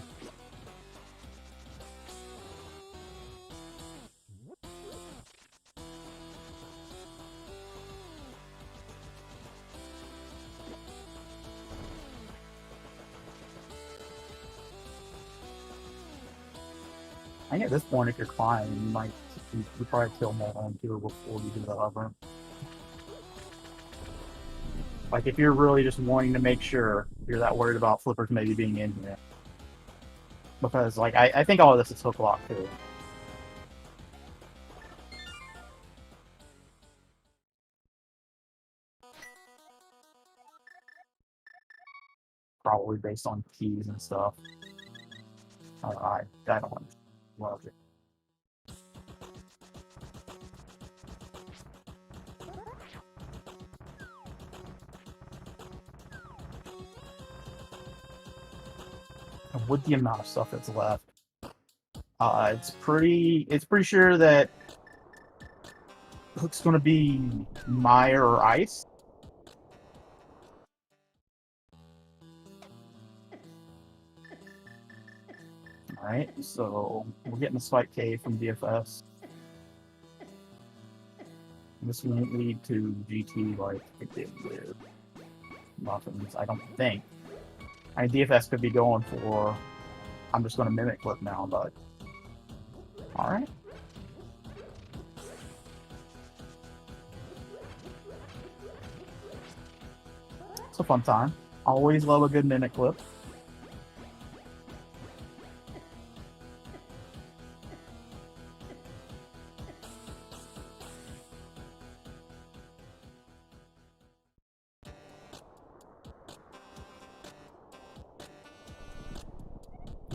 [SPEAKER 1] I think at this point, if you're climbing, you probably kill more on two before you do the hover. Like if you're really just wanting to make sure you're that worried about flippers maybe being in here, because like I think all of this is hook lock too. solely based on keys and stuff. I don't love it. And with the amount of stuff that's left, it's pretty sure that Hook's gonna be Mire or Ice. Alright, so we're getting a Spike Cave from DFS. This won't lead to GT like it did with Muffins, I don't think. I mean, DFS could be going for, I'm just going to mimic clip now, but alright. It's a fun time. Always love a good mimic clip.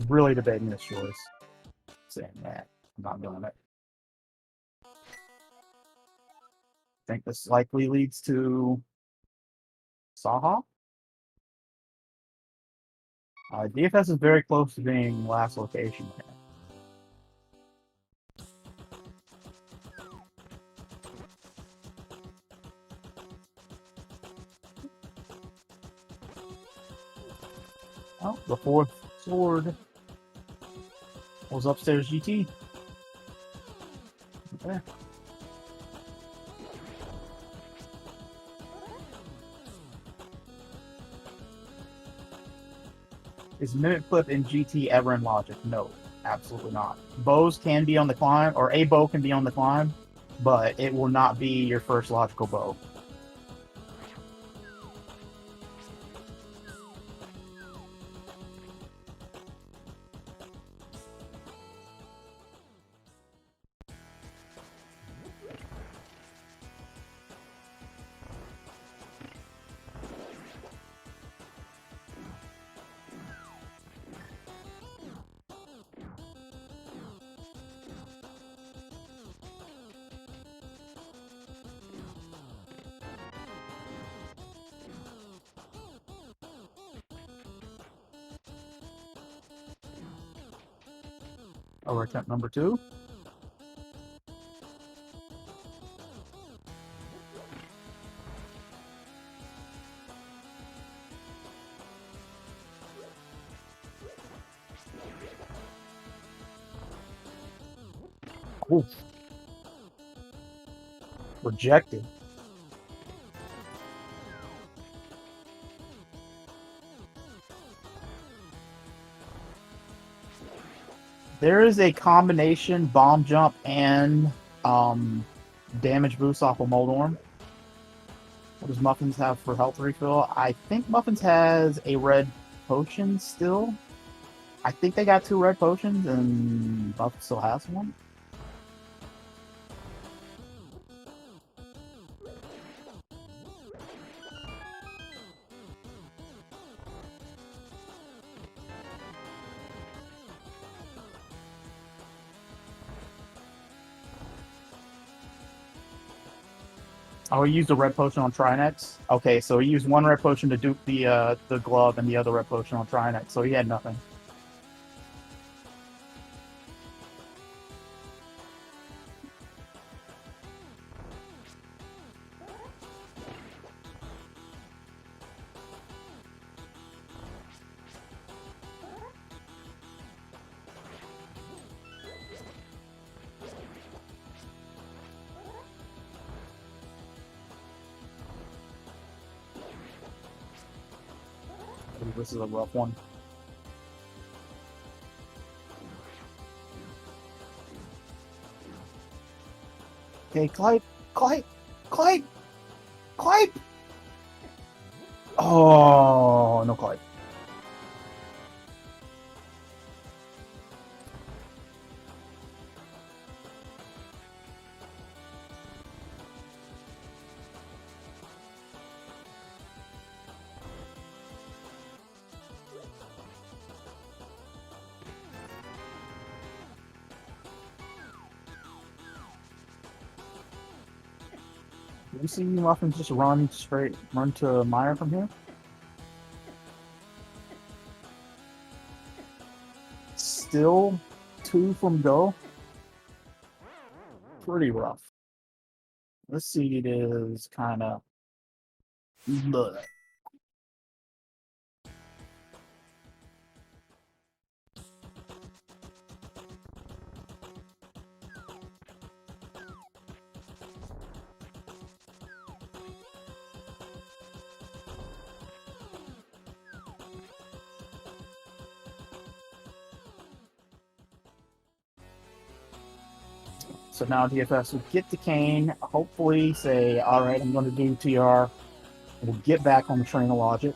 [SPEAKER 1] Really debating this choice. Saying that. I'm not doing it. I think this likely leads to Saha. DFS is very close to being last location here. Oh, the fourth sword was upstairs GT. Okay. Is Mimic Clip in GT ever in Logic? No, absolutely not. Bows can be on the climb, or a bow can be on the climb, but it will not be your first logical bow. Over attempt number 2. Oof. Rejected. There is a combination bomb jump and damage boost off of Moldorm. What does Muffins have for health refill? I think Muffins has a red potion still. I think they got 2 red potions and Muffins still has one. Oh, he used a red potion on Trinex? Okay, so he used 1 red potion to dupe the glove and the other red potion on Trinex, so he had nothing. This is a rough one. Okay, Clyde! Oh, no Clyde. You see Muffins just run to Meyer from here? Still 2 from go. Pretty rough. This seed is kind of. So now DFS will get the cane, hopefully say, all right, I'm going to do TR. We'll get back on the train of logic.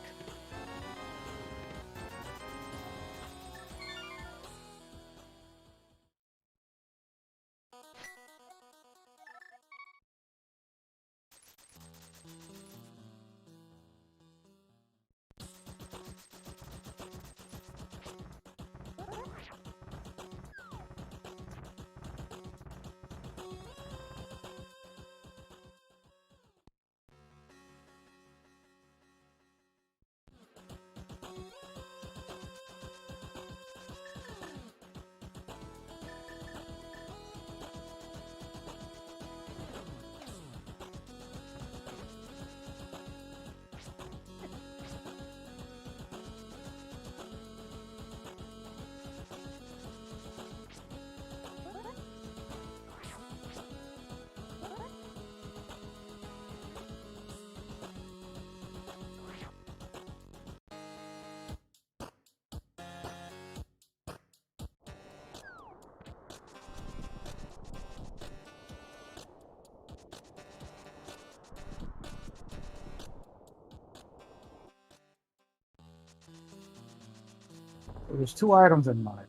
[SPEAKER 1] There's 2 items in mine.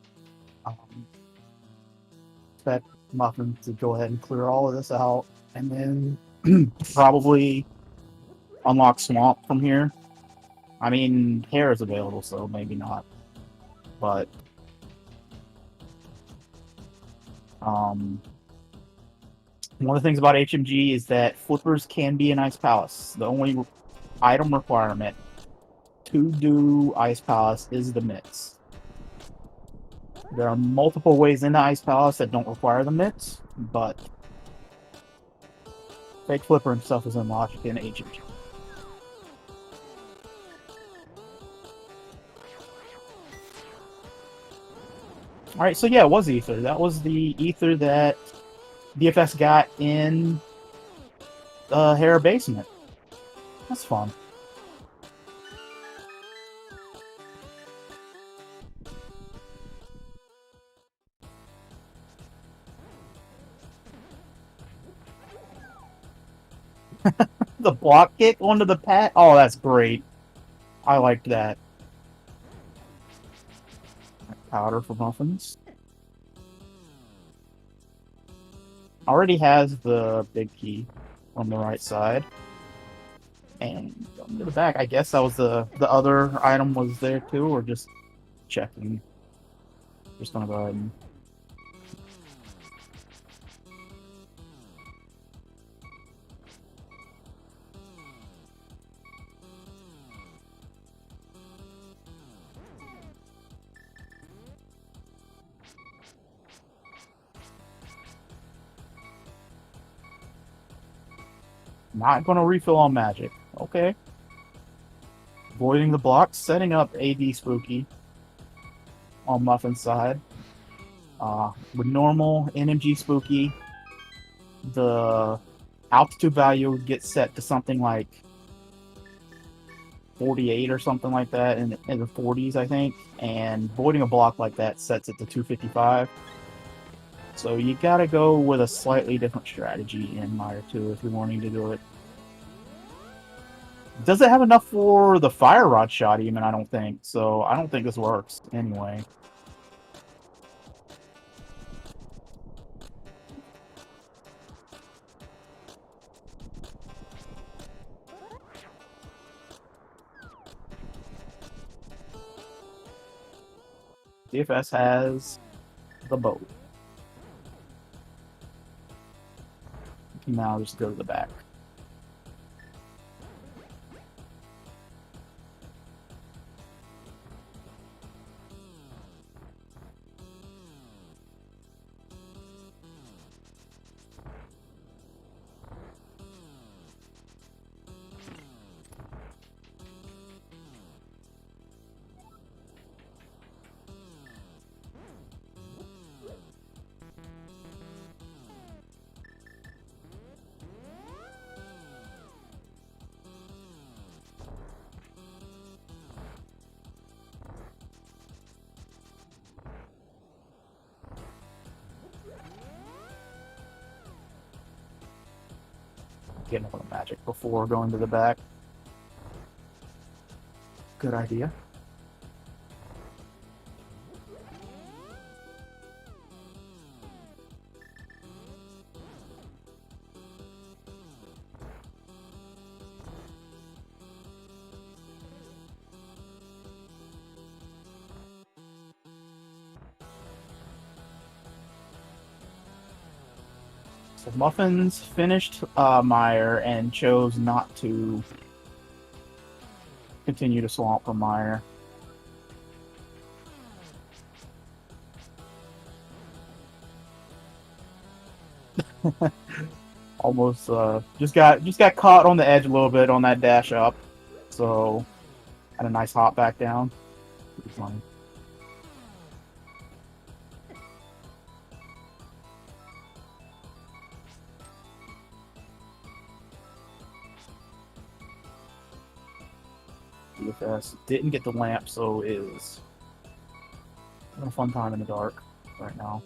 [SPEAKER 1] Expect Muffin to go ahead and clear all of this out, and then probably unlock Swamp from here. I mean, Hair is available, so maybe not. But one of the things about HMG is that flippers can be in Ice Palace. The only item requirement to do Ice Palace is the mitts. There are multiple ways into Ice Palace that don't require the mitts, but Fake Flipper himself is in Logic in HMG. Alright, so yeah, it was Ether. That was the Ether that DFS got in the Hair basement. That's fun. The block kick onto the pad? Oh, that's great. I liked that. Powder for Muffins. Already has the big key on the right side. And going to the back, I guess that was the other item was there too, or just checking. Just gonna go ahead and not gonna refill on magic. Okay. Avoiding the blocks, setting up AD Spooky on Muffin's side. With normal NMG Spooky, the altitude value would get set to something like 48 or something like that in the 40s, I think. And voiding a block like that sets it to 255. So you gotta go with a slightly different strategy in Mire 2 if you're wanting to do it. Does it have enough for the Fire Rod shot even? I don't think. So I don't think this works anyway. DFS has the boat. You can now just go to the back. Get another magic before going to the back. Good idea. So Muffins finished Meyer and chose not to continue to swamp for Meyer. Almost just got caught on the edge a little bit on that dash up, so had a nice hop back down. Pretty funny. DFS didn't get the lamp, so is having a fun time in the dark right now.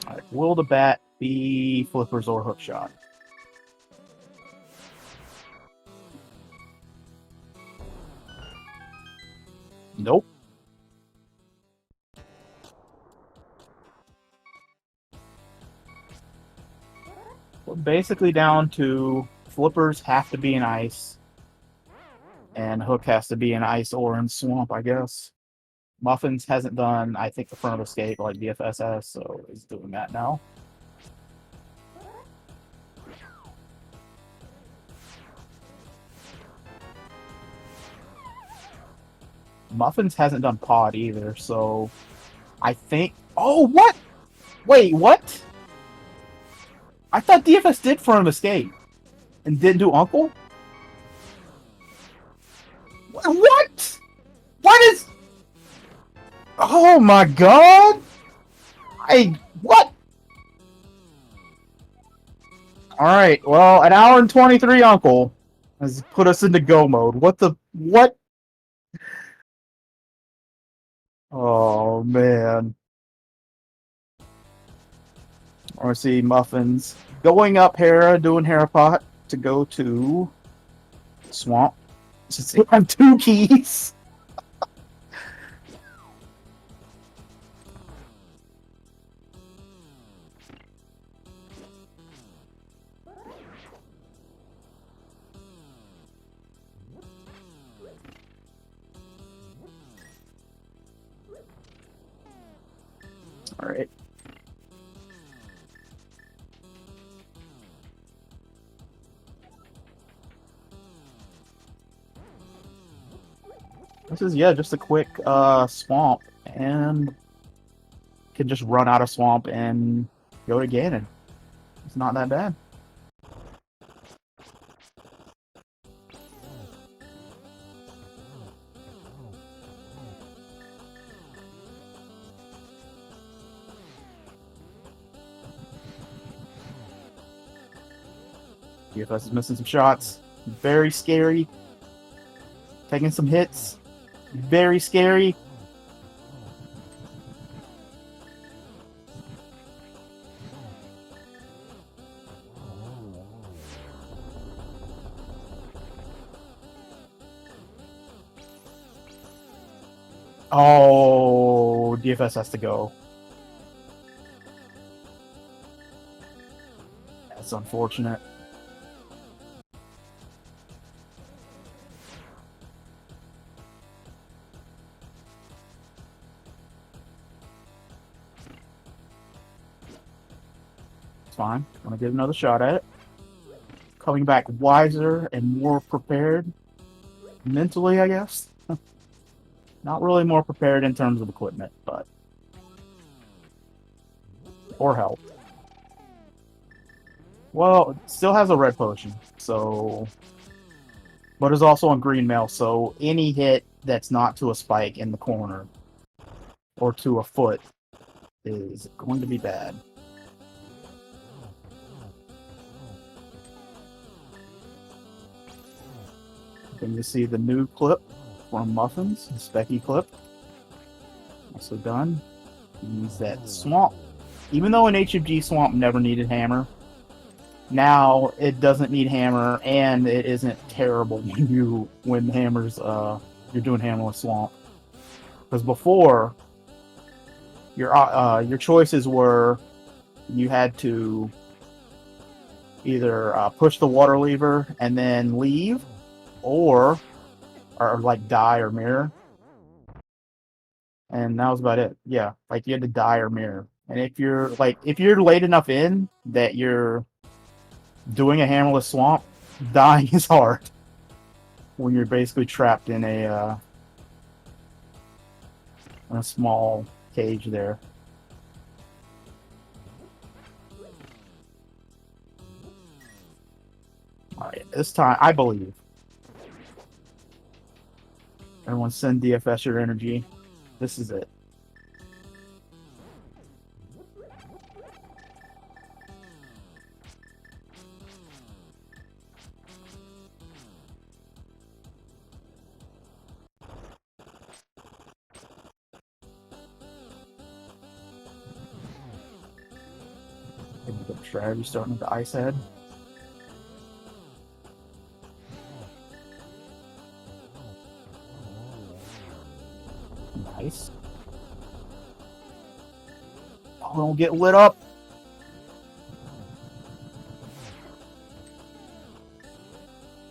[SPEAKER 1] Alright, will the bat be flippers or hook shot? Nope. We're basically down to flippers have to be in ice, and hook has to be in ice or in swamp, I guess. Muffins hasn't done, I think, the front of escape like DFS has, so he's doing that now. Muffins hasn't done pod either, so I think. Oh, what? Wait, what? I thought DFS did front of escape and didn't do uncle. What? What is? Oh my god! What? Alright, well, an hour and 23 uncle has put us into go mode. What? Oh man. I want to see Muffins going up Hera, doing Hera pot to go to Swamp. Since they have 2 keys. Alright. This is, yeah, just a quick swamp, and can just run out of swamp and go to Ganon. It's not that bad. DFS is missing some shots. Very scary. Taking some hits. Very scary. Oh, DFS has to go. That's unfortunate. It's fine. I'm gonna get another shot at it. Coming back wiser and more prepared. Mentally, I guess. Not really more prepared in terms of equipment, but... or health. Well, it still has a red potion, so... but it's also on green mail, so any hit that's not to a spike in the corner or to a foot is going to be bad. Then you see the new clip from Muffins, the Specky clip. Also done. Use that swamp. Even though an HFG swamp never needed hammer, now it doesn't need hammer, and it isn't terrible when hammers you're doing hammerless swamp. Because before, your choices were you had to either push the water lever and then leave, or like die or mirror, and that was about it. Yeah, like you had to die or mirror. And if you're late enough in that you're doing a hammerless swamp, dying is hard when you're basically trapped in a small cage there. All right, this time I believe. Everyone, send DFS your energy. This is it. The strategy starting with the ice head. Nice. Oh, don't get lit up.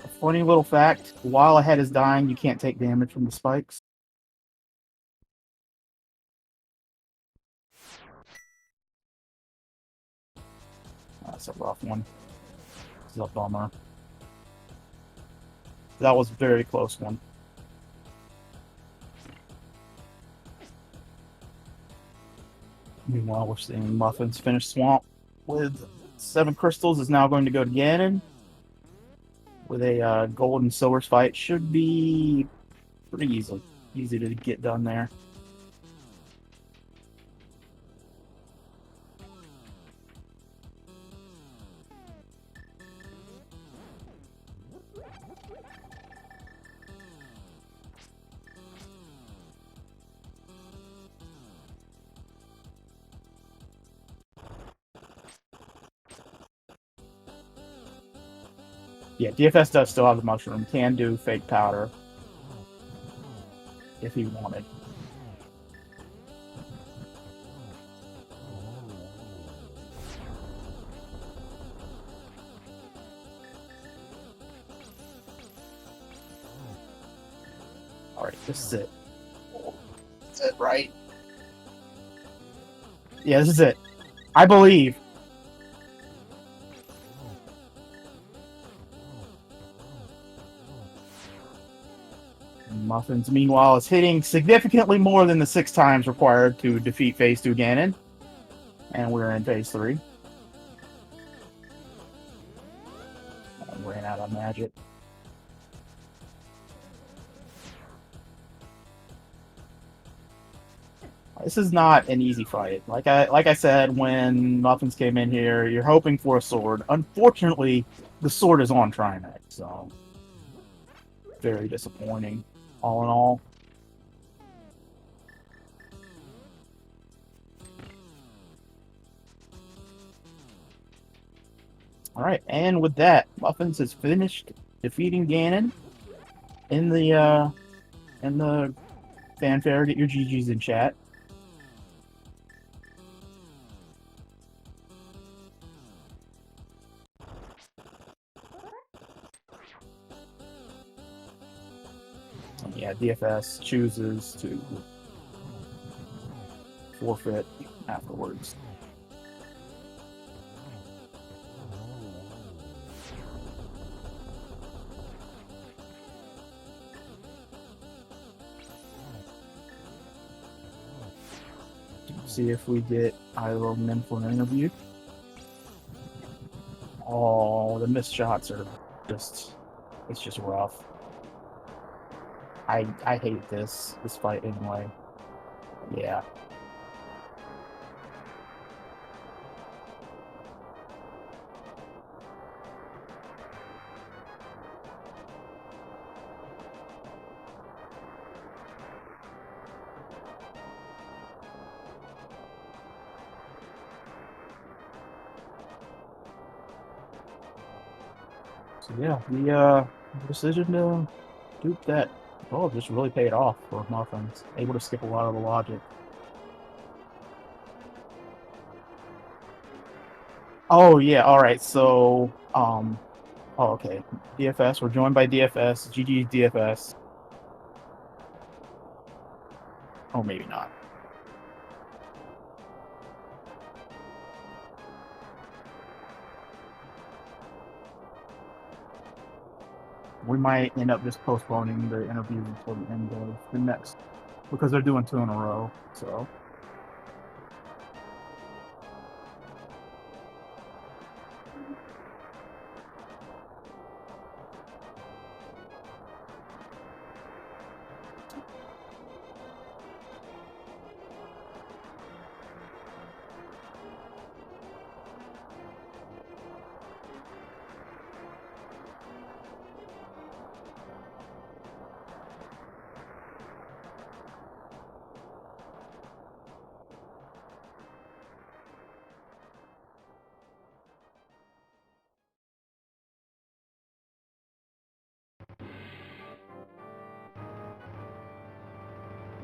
[SPEAKER 1] A funny little fact, while a head is dying, you can't take damage from the spikes. That's a rough one. This is a bummer. That was a very close one. Meanwhile, we're seeing Muffins finish Swamp with 7 crystals. Is now going to go to Ganon with a gold and silver fight. Should be pretty easy to get done there. Yeah, DFS does still have the mushroom. Can do fake powder if he wanted. Alright, this is it. This is it, right? Yeah, this is it. I believe. Muffins, meanwhile, is hitting significantly more than the 6 times required to defeat Phase 2 Ganon. And we're in Phase 3. I ran out of magic. This is not an easy fight. Like I said, when Muffins came in here, you're hoping for a sword. Unfortunately, the sword is on Trimax, so very disappointing, all in all. Alright, and with that, Muffins has finished defeating Ganon in the fanfare. Get your GGs in chat. Yeah, DFS chooses to forfeit afterwards. See if we get either of them in for an interview. Oh, the missed shots are just, it's just rough. I hate this fight anyway. Yeah. So yeah, the decision to dupe that just really paid off for Muffins. Able to skip a lot of the logic. Oh yeah, all right. So okay. DFS. We're joined by DFS. GG's DFS. Oh, maybe not. We might end up just postponing the interview until the end of the next, because they're doing 2 in a row. So.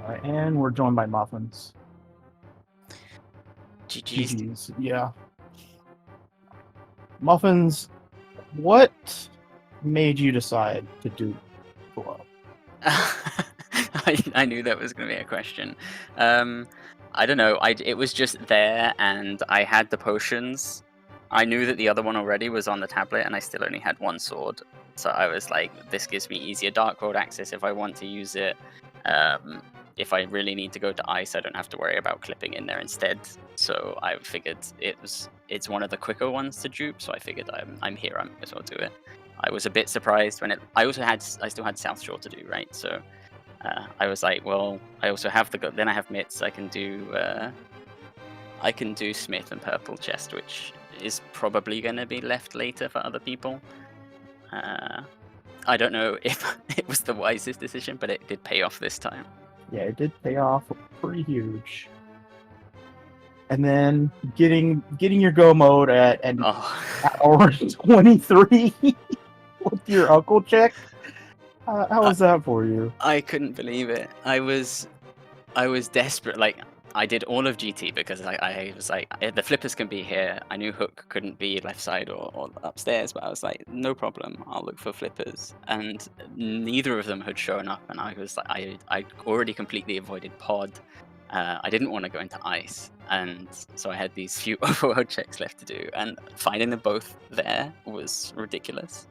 [SPEAKER 1] All right, and we're joined by Muffins. GG's. Yeah. Muffins, what made you decide to do Blow?
[SPEAKER 2] I knew that was going to be a question. I don't know. It was just there, and I had the potions. I knew that the other one already was on the tablet, and I still only had 1 sword. So I was like, this gives me easier Dark World access if I want to use it. If I really need to go to ice, I don't have to worry about clipping in there instead. So I figured it's one of the quicker ones to dupe. So I figured I'm here. I might as well do it. I was a bit surprised when I still had South Shore to do, right? So I was like, well, I also have then I have mitts. I can do Smith and Purple Chest, which is probably going to be left later for other people. I don't know if it was the wisest decision, but it did pay off this time.
[SPEAKER 1] Yeah, it did pay off pretty huge. And then getting your go mode at hour 23 with your uncle check. How was that for you?
[SPEAKER 2] I couldn't believe it. I was desperate. Like, I did all of GT because I was like, the flippers can be here. I knew Hook couldn't be left side or upstairs, but I was like, no problem. I'll look for flippers. And neither of them had shown up. And I was like, I already completely avoided pod. I didn't want to go into ice. And so I had these few overworld checks left to do. And finding them both there was ridiculous.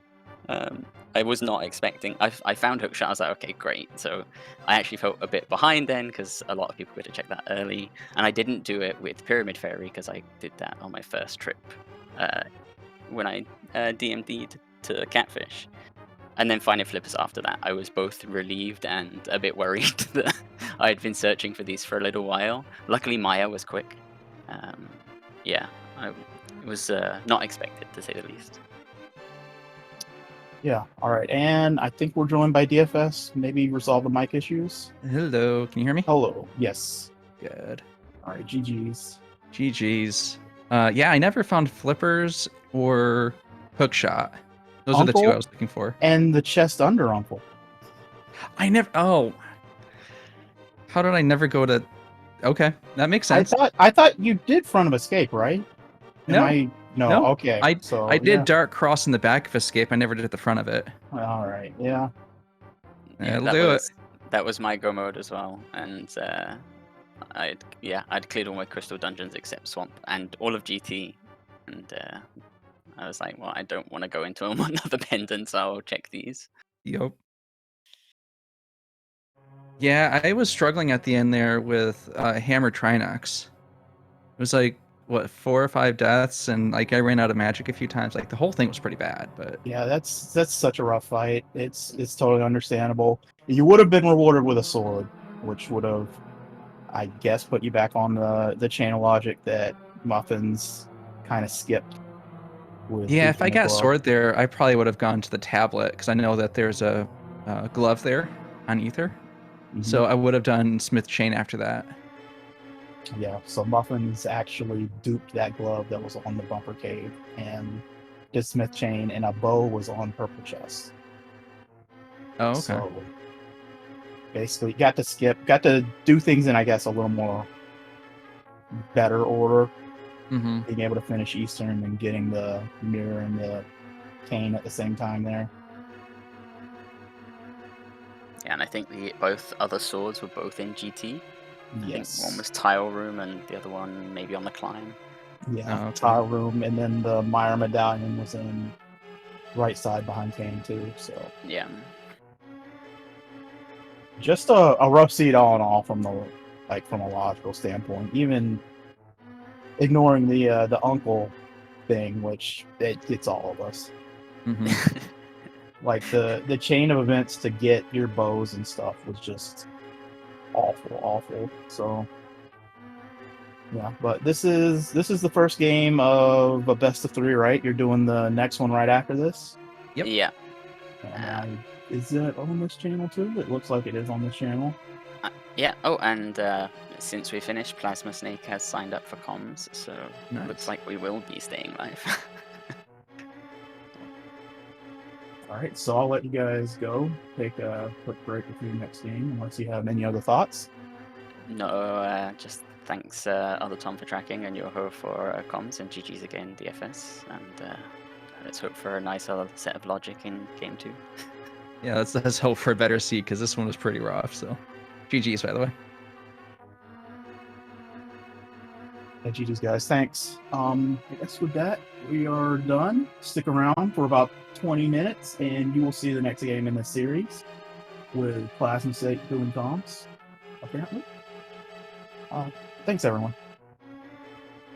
[SPEAKER 2] I was not expecting. I found Hookshot. I was like, okay, great. So I actually felt a bit behind then because a lot of people would have checked that early, and I didn't do it with Pyramid Fairy because I did that on my first trip when I DMD'd to Catfish, and then finding flippers after that. I was both relieved and a bit worried that I had been searching for these for a little while. Luckily, Maya was quick. Yeah, it was not expected to say the least.
[SPEAKER 1] Yeah, all right. And I think we're joined by DFS. Maybe resolve the mic issues.
[SPEAKER 3] Hello, can you hear me?
[SPEAKER 1] Hello, yes.
[SPEAKER 3] Good.
[SPEAKER 1] All right, GG's.
[SPEAKER 3] GG's. Yeah, I never found flippers or hookshot. Those
[SPEAKER 1] Uncle
[SPEAKER 3] are the 2 I was looking for.
[SPEAKER 1] And the chest under Uncle.
[SPEAKER 3] I never. Oh, how did I never go to? Okay, that makes sense.
[SPEAKER 1] I thought you did Front of Escape, right?
[SPEAKER 3] No.
[SPEAKER 1] Okay.
[SPEAKER 3] I did Dark Cross in the back of Escape. I never did at the front of it.
[SPEAKER 1] All right. Yeah.
[SPEAKER 3] It'll do it.
[SPEAKER 2] That was my go mode as well, and I'd cleared all my crystal dungeons except Swamp and all of GT, and I was like, well, I don't want to go into another pendant, so I'll check these.
[SPEAKER 3] Yup. Yeah, I was struggling at the end there with Hammer Trinox. It was like, what, 4 or 5 deaths, and like I ran out of magic a few times. Like the whole thing was pretty bad, but
[SPEAKER 1] yeah, that's such a rough fight. It's totally understandable. You would have been rewarded with a sword, which would have, I guess, put you back on the chain of logic that Muffins kind of skipped.
[SPEAKER 3] Yeah, if I got sword there, I probably would have gone to the tablet because I know that there's a glove there on Ether. Mm-hmm. So I would have done Smith Chain after that.
[SPEAKER 1] Yeah, so Muffins actually duped that glove that was on the bumper cave, and to Smith chain, and a bow was on purple chest.
[SPEAKER 3] Oh, okay.
[SPEAKER 1] So basically, got to do things in, I guess, a little more better order.
[SPEAKER 3] Mm-hmm.
[SPEAKER 1] Being able to finish Eastern and getting the mirror and the cane at the same time there.
[SPEAKER 2] Yeah, and I think both other swords were both in GT. I think
[SPEAKER 1] Yes.
[SPEAKER 2] one was Tile Room and the other one maybe on the Climb.
[SPEAKER 1] Yeah,
[SPEAKER 3] Oh, okay.
[SPEAKER 1] Tile Room, and then the Myra Medallion was in right side behind Kane too. So
[SPEAKER 2] Yeah.
[SPEAKER 1] just a rough seed all in all from a logical standpoint. Even ignoring the uncle thing, which it gets all of us.
[SPEAKER 3] Mm-hmm.
[SPEAKER 1] Like the chain of events to get your bows and stuff was just awful. So yeah, but this is the first game of a best of 3, right? You're doing the next one right after this.
[SPEAKER 3] Yep.
[SPEAKER 2] Yeah.
[SPEAKER 1] And is it on this channel too? It looks like it is on this channel.
[SPEAKER 2] Yeah. Oh, and since we finished, Plasma Snake has signed up for comms, so
[SPEAKER 3] Nice.
[SPEAKER 2] it looks like we will be staying live.
[SPEAKER 1] All right, so I'll let you guys go. Take a quick break before your next game, unless you have any other thoughts.
[SPEAKER 2] No, just thanks, other Tom for tracking and Yoho for comms, and GG's again, DFS, and let's hope for a nice other set of logic in game 2.
[SPEAKER 3] Yeah, let's hope for a better seed because this one was pretty rough. So, GG's by the way.
[SPEAKER 1] Yeah, GG's guys, thanks. I guess with that, we are done. Stick around for about 20 minutes, and you will see the next game in the series with Plasma Snake doing comms, apparently. Thanks, everyone.